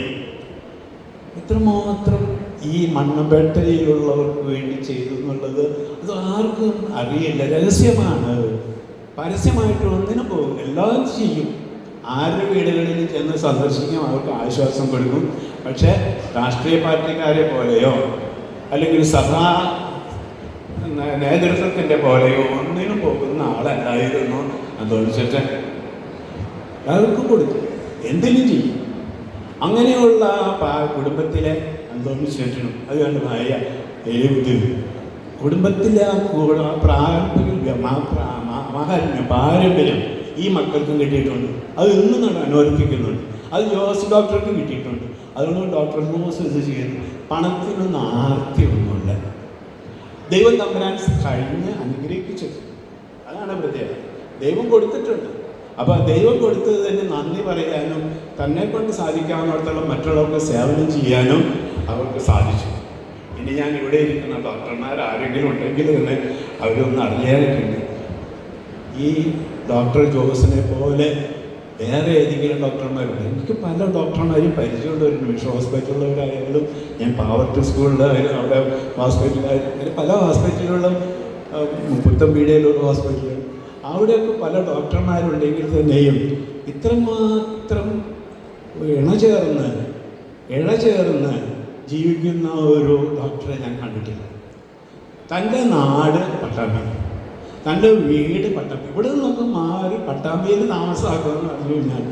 ഇത്രമാത്രം ഈ മണ്ണമ്പേട്ടയിലുള്ളവർക്ക് വേണ്ടി ചെയ്തു എന്നുള്ളത് അത് ആർക്കും അറിയില്ല, രഹസ്യമാണ്. പരസ്യമായിട്ട് ഒന്നിനും പോകും, എല്ലാം ചെയ്യും. ആരുടെ വീടുകളിൽ ചെന്ന് സന്ദർശിക്കും, അവർക്ക് ആശ്വാസം കൊടുക്കും. പക്ഷേ രാഷ്ട്രീയ പാർട്ടിക്കാരെ പോലെയോ അല്ലെങ്കിൽ സഭാ നേതൃത്വത്തിൻ്റെ പോലെയോ ഒന്നിനും പോകുന്ന ആളല്ലായിരുന്നു അന്തോണിച്ചേട്ടൻ. അവർക്ക് കൊടുത്തു, എന്തിനും ചെയ്യും. അങ്ങനെയുള്ള കുടുംബത്തിലെ അന്തോണിച്ചേട്ടനും അത് കണ്ട് ഭാര്യ എഴുതി കുടുംബത്തിലെ പാരമ്പര്യം ഈ മക്കൾക്കും കിട്ടിയിട്ടുണ്ട്. അത് ഇന്നും അനുവർത്തിക്കുന്നുണ്ട്. അത് ജോസ് ഡോക്ടർക്ക് കിട്ടിയിട്ടുണ്ട്. അതുകൊണ്ട് ഡോക്ടർ ജോസ് ഇത് ചെയ്യുന്നു. പണത്തിനൊന്നും ആർത്തിയൊന്നുമില്ല. ദൈവം തമ്പുരാൻ കഴിഞ്ഞ് അനുഗ്രഹിച്ചു. അതാണ് പ്രത്യേകത. ദൈവം കൊടുത്തിട്ടുണ്ട്. അപ്പോൾ ദൈവം കൊടുത്തത് തന്നെ നന്ദി പറയാനും തന്നെ കൊണ്ട് സാധിക്കാവുന്നിടത്തോളം മറ്റുള്ളവർക്ക് സേവനം ചെയ്യാനും അവർക്ക് സാധിച്ചു. ഇനി ഞാൻ ഇവിടെ ഇരിക്കുന്ന ഡോക്ടർമാർ ആരെങ്കിലും ഉണ്ടെങ്കിൽ തന്നെ അവരൊന്ന് അറിയാനായിട്ടുണ്ട്. ഈ ഡോക്ടർ ജോസിനെ പോലെ വേറെ ഏതെങ്കിലും ഡോക്ടർമാരുണ്ട്. എനിക്ക് പല ഡോക്ടർമാരും പരിചയമുള്ളവരുണ്ട്. മിഷൻ ഹോസ്പിറ്റലുള്ളവരായാലും ഞാൻ പാവർട്ടി സ്കൂളിലായാലും അവിടെ ഹോസ്പിറ്റലായാലും പല ഹോസ്പിറ്റലുകളും പുത്തമ്പീടിയിലുള്ള ഹോസ്പിറ്റലുകൾ അവിടെയൊക്കെ പല ഡോക്ടർമാരുണ്ടെങ്കിൽ തന്നെയും ഇത്രമാത്രം ഇഴചേർന്ന് ജീവിക്കുന്ന ഒരു ഡോക്ടറെ ഞാൻ കണ്ടിട്ടില്ല. തൻ്റെ നാട് പട്ടാമ്പി, തൻ്റെ വീട് പട്ടാമ്പി, ഇവിടെ നിന്നൊക്കെ മാറി പട്ടാമ്പിയിൽ താമസമാക്കുമെന്ന് പറഞ്ഞു കഴിഞ്ഞാൽ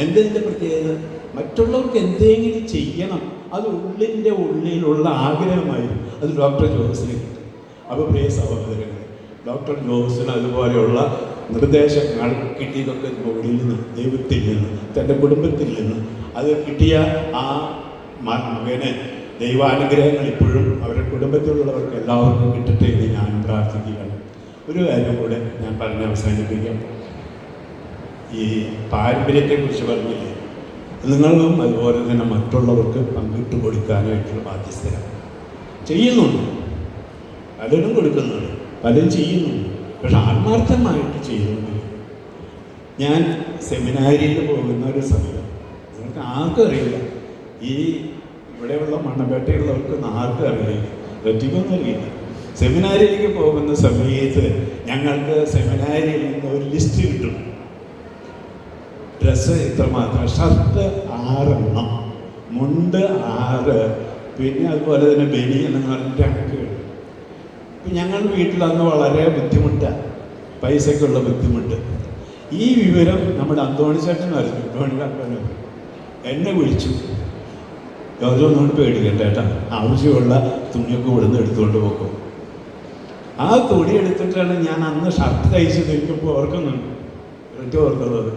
എന്തിൻ്റെ പ്രത്യേകത? മറ്റുള്ളവർക്ക് എന്തെങ്കിലും ചെയ്യണം, അത് ഉള്ളിലുള്ള ആഗ്രഹമായിരുന്നു. അത് ഡോക്ടർ ജോസിന് കിട്ടും. അപ്പോൾ പ്രിയ സഹോദരങ്ങളെ, ഡോക്ടർ ജോസിന് അതുപോലെയുള്ള നിർദ്ദേശങ്ങൾ കിട്ടിയതൊക്കെ ഉള്ളിൽ നിന്ന്, ദൈവത്തിൽ നിന്ന്, തൻ്റെ കുടുംബത്തിൽ നിന്ന് അത് കിട്ടിയ ആ മകന് ദൈവാനുഗ്രഹങ്ങൾ ഇപ്പോഴും അവരുടെ കുടുംബത്തിലുള്ളവർക്ക് എല്ലാവർക്കും കിട്ടട്ടെ എന്ന് ഞാൻ പ്രാർത്ഥിക്കുകയാണ്. ഒരു കാര്യം കൂടെ ഞാൻ പറഞ്ഞ് അവസാനിപ്പിക്കാം. ഈ പാരമ്പര്യത്തെക്കുറിച്ച് പറഞ്ഞില്ലേ, നിങ്ങളും അതുപോലെ തന്നെ മറ്റുള്ളവർക്ക് പങ്കിട്ട് കൊടുക്കാനായിട്ടുള്ള ബാധ്യസ്ഥരാണ്. ചെയ്യുന്നുണ്ട്, പലരും കൊടുക്കുന്നുണ്ട്, പലരും ചെയ്യുന്നുണ്ട്. പക്ഷെ ആത്മാർത്ഥമായിട്ട് ചെയ്യുന്നുണ്ട്. ഞാൻ സെമിനാരിയിൽ പോകുന്ന ഒരു സമയം നിങ്ങൾക്ക് ആർക്കും അറിയില്ല, ഈ ഇവിടെയുള്ള മണ്ണമ്പേട്ടയുള്ളവർക്കൊന്നും ആർക്കും അറിയില്ല, ഒറ്റയ്ക്കൊന്നും അറിയില്ല. സെമിനാരിയിലേക്ക് പോകുന്ന സമയത്ത് ഞങ്ങൾക്ക് സെമിനാരിയിൽ നിന്ന് ഒരു ലിസ്റ്റ് കിട്ടും. ഡ്രസ്സ് ഇത്രമാത്രം, ഷർട്ട് 6 എണ്ണം, മുണ്ട് 6, പിന്നെ അതുപോലെ തന്നെ ബനി എന്ന് പറഞ്ഞിട്ട് ഞങ്ങൾക്ക് കിട്ടും. ഇപ്പം ഞങ്ങൾ വീട്ടിൽ അന്ന് വളരെ ബുദ്ധിമുട്ടാണ്, പൈസയ്ക്കുള്ള ബുദ്ധിമുട്ട്. ഈ വിവരം നമ്മുടെ അന്തോണി ചേട്ടൻ അറിഞ്ഞു. അന്തോണി എന്നെ വിളിച്ചു, യോജനൊന്നുകൊണ്ട് പേടിക്കണ്ട ഏട്ടാ, ആവശ്യമുള്ള തുണിയൊക്കെ ഇവിടുന്ന് എടുത്തുകൊണ്ട് പോകും. ആ തുണി എടുത്തിട്ടാണ് ഞാൻ അന്ന് ഷർട്ട് തയ്ച്ചത്. എനിക്കിപ്പോൾ ഓർക്കുന്നുണ്ട്, ഒറ്റ ഓർത്തുള്ളത്.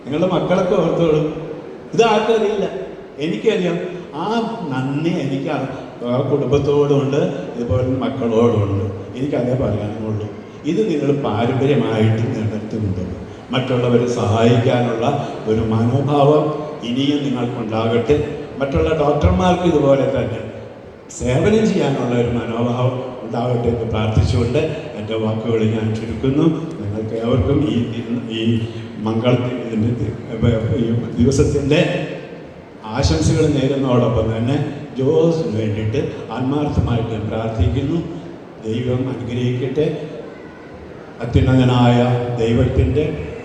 നിങ്ങളുടെ മക്കളൊക്കെ ഓർത്തോളും. ഇത് ആർക്കും അറിയില്ല, എനിക്കറിയാം. ആ നന്ദി എനിക്ക് ആ കുടുംബത്തോടുമുണ്ട്, ഇതുപോലെ മക്കളോടുമുണ്ട്. എനിക്കതേ പറയാനുള്ളൂ. ഇത് നിങ്ങൾ പാരമ്പര്യമായിട്ട് നിലനിർത്തുന്നുണ്ട്. മറ്റുള്ളവരെ സഹായിക്കാനുള്ള ഒരു മനോഭാവം ഇനിയും നിങ്ങൾക്കുണ്ടാകട്ടെ. മറ്റുള്ള ഡോക്ടർമാർക്ക് ഇതുപോലെ തന്നെ സേവനം ചെയ്യാനുള്ള ഒരു മനോഭാവം ഉണ്ടാകട്ടെ എന്ന് പ്രാർത്ഥിച്ചുകൊണ്ട് എൻ്റെ വാക്കുകൾ ഞാൻ ചുരുക്കുന്നു. നിങ്ങൾക്ക് ഏവർക്കും ഈ മംഗളത്തിൻ്റെ ഈ ദിവസത്തിൻ്റെ ആശംസകൾ നേരുന്നതോടൊപ്പം തന്നെ ജോസിന് വേണ്ടിയിട്ട് ആത്മാർത്ഥമായിട്ട് പ്രാർത്ഥിക്കുന്നു. ദൈവം അനുഗ്രഹിക്കട്ടെ. അത്യുന്നതനായ ദൈവത്തിൻ്റെ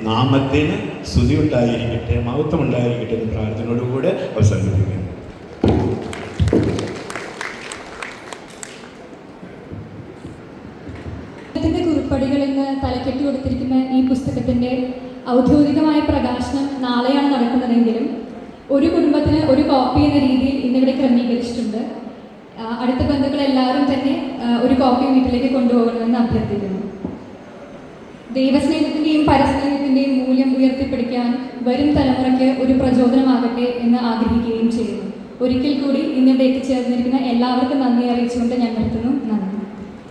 നാമത്തിന് സ്തുതി ഉണ്ടായിരിക്കട്ടെ, മഹത്വം ഉണ്ടായിരിക്കട്ടെ എന്ന് പ്രാർത്ഥനയോടുകൂടെ അവസാനിപ്പിക്കുന്നു. കുറിപ്പടികൾ എന്ന് തലക്കെട്ടി കൊടുത്തിരിക്കുന്ന ഈ പുസ്തകത്തിൻ്റെ ഔദ്യോഗികമായ പ്രകാശനം നാളെയാണ് നടക്കുന്നതെങ്കിലും ഒരു കുടുംബത്തിന് ഒരു കോപ്പി എന്ന രീതിയിൽ ഇന്നിവിടെ ക്രമീകരിച്ചിട്ടുണ്ട്. അടുത്ത ബന്ധുക്കളെല്ലാവരും തന്നെ ഒരു കോപ്പി വീട്ടിലേക്ക് കൊണ്ടുപോകണമെന്ന് അഭ്യർത്ഥിക്കുന്നു. ദൈവസ്നേഹത്തിൻ്റെയും പരസ്നേഹത്തിൻ്റെയും മൂല്യം ഉയർത്തിപ്പിടിക്കാൻ വരും തലമുറയ്ക്ക് ഒരു പ്രചോദനമാകട്ടെ എന്ന് ആഗ്രഹിക്കുകയും ചെയ്യുന്നു. ഒരിക്കൽ കൂടി ഇന്നിവിടെ എത്തിച്ചേർന്നിരിക്കുന്ന എല്ലാവർക്കും നന്ദി അറിയിച്ചുകൊണ്ട് ഞാൻ നിർത്തുന്നു. നന്ദി.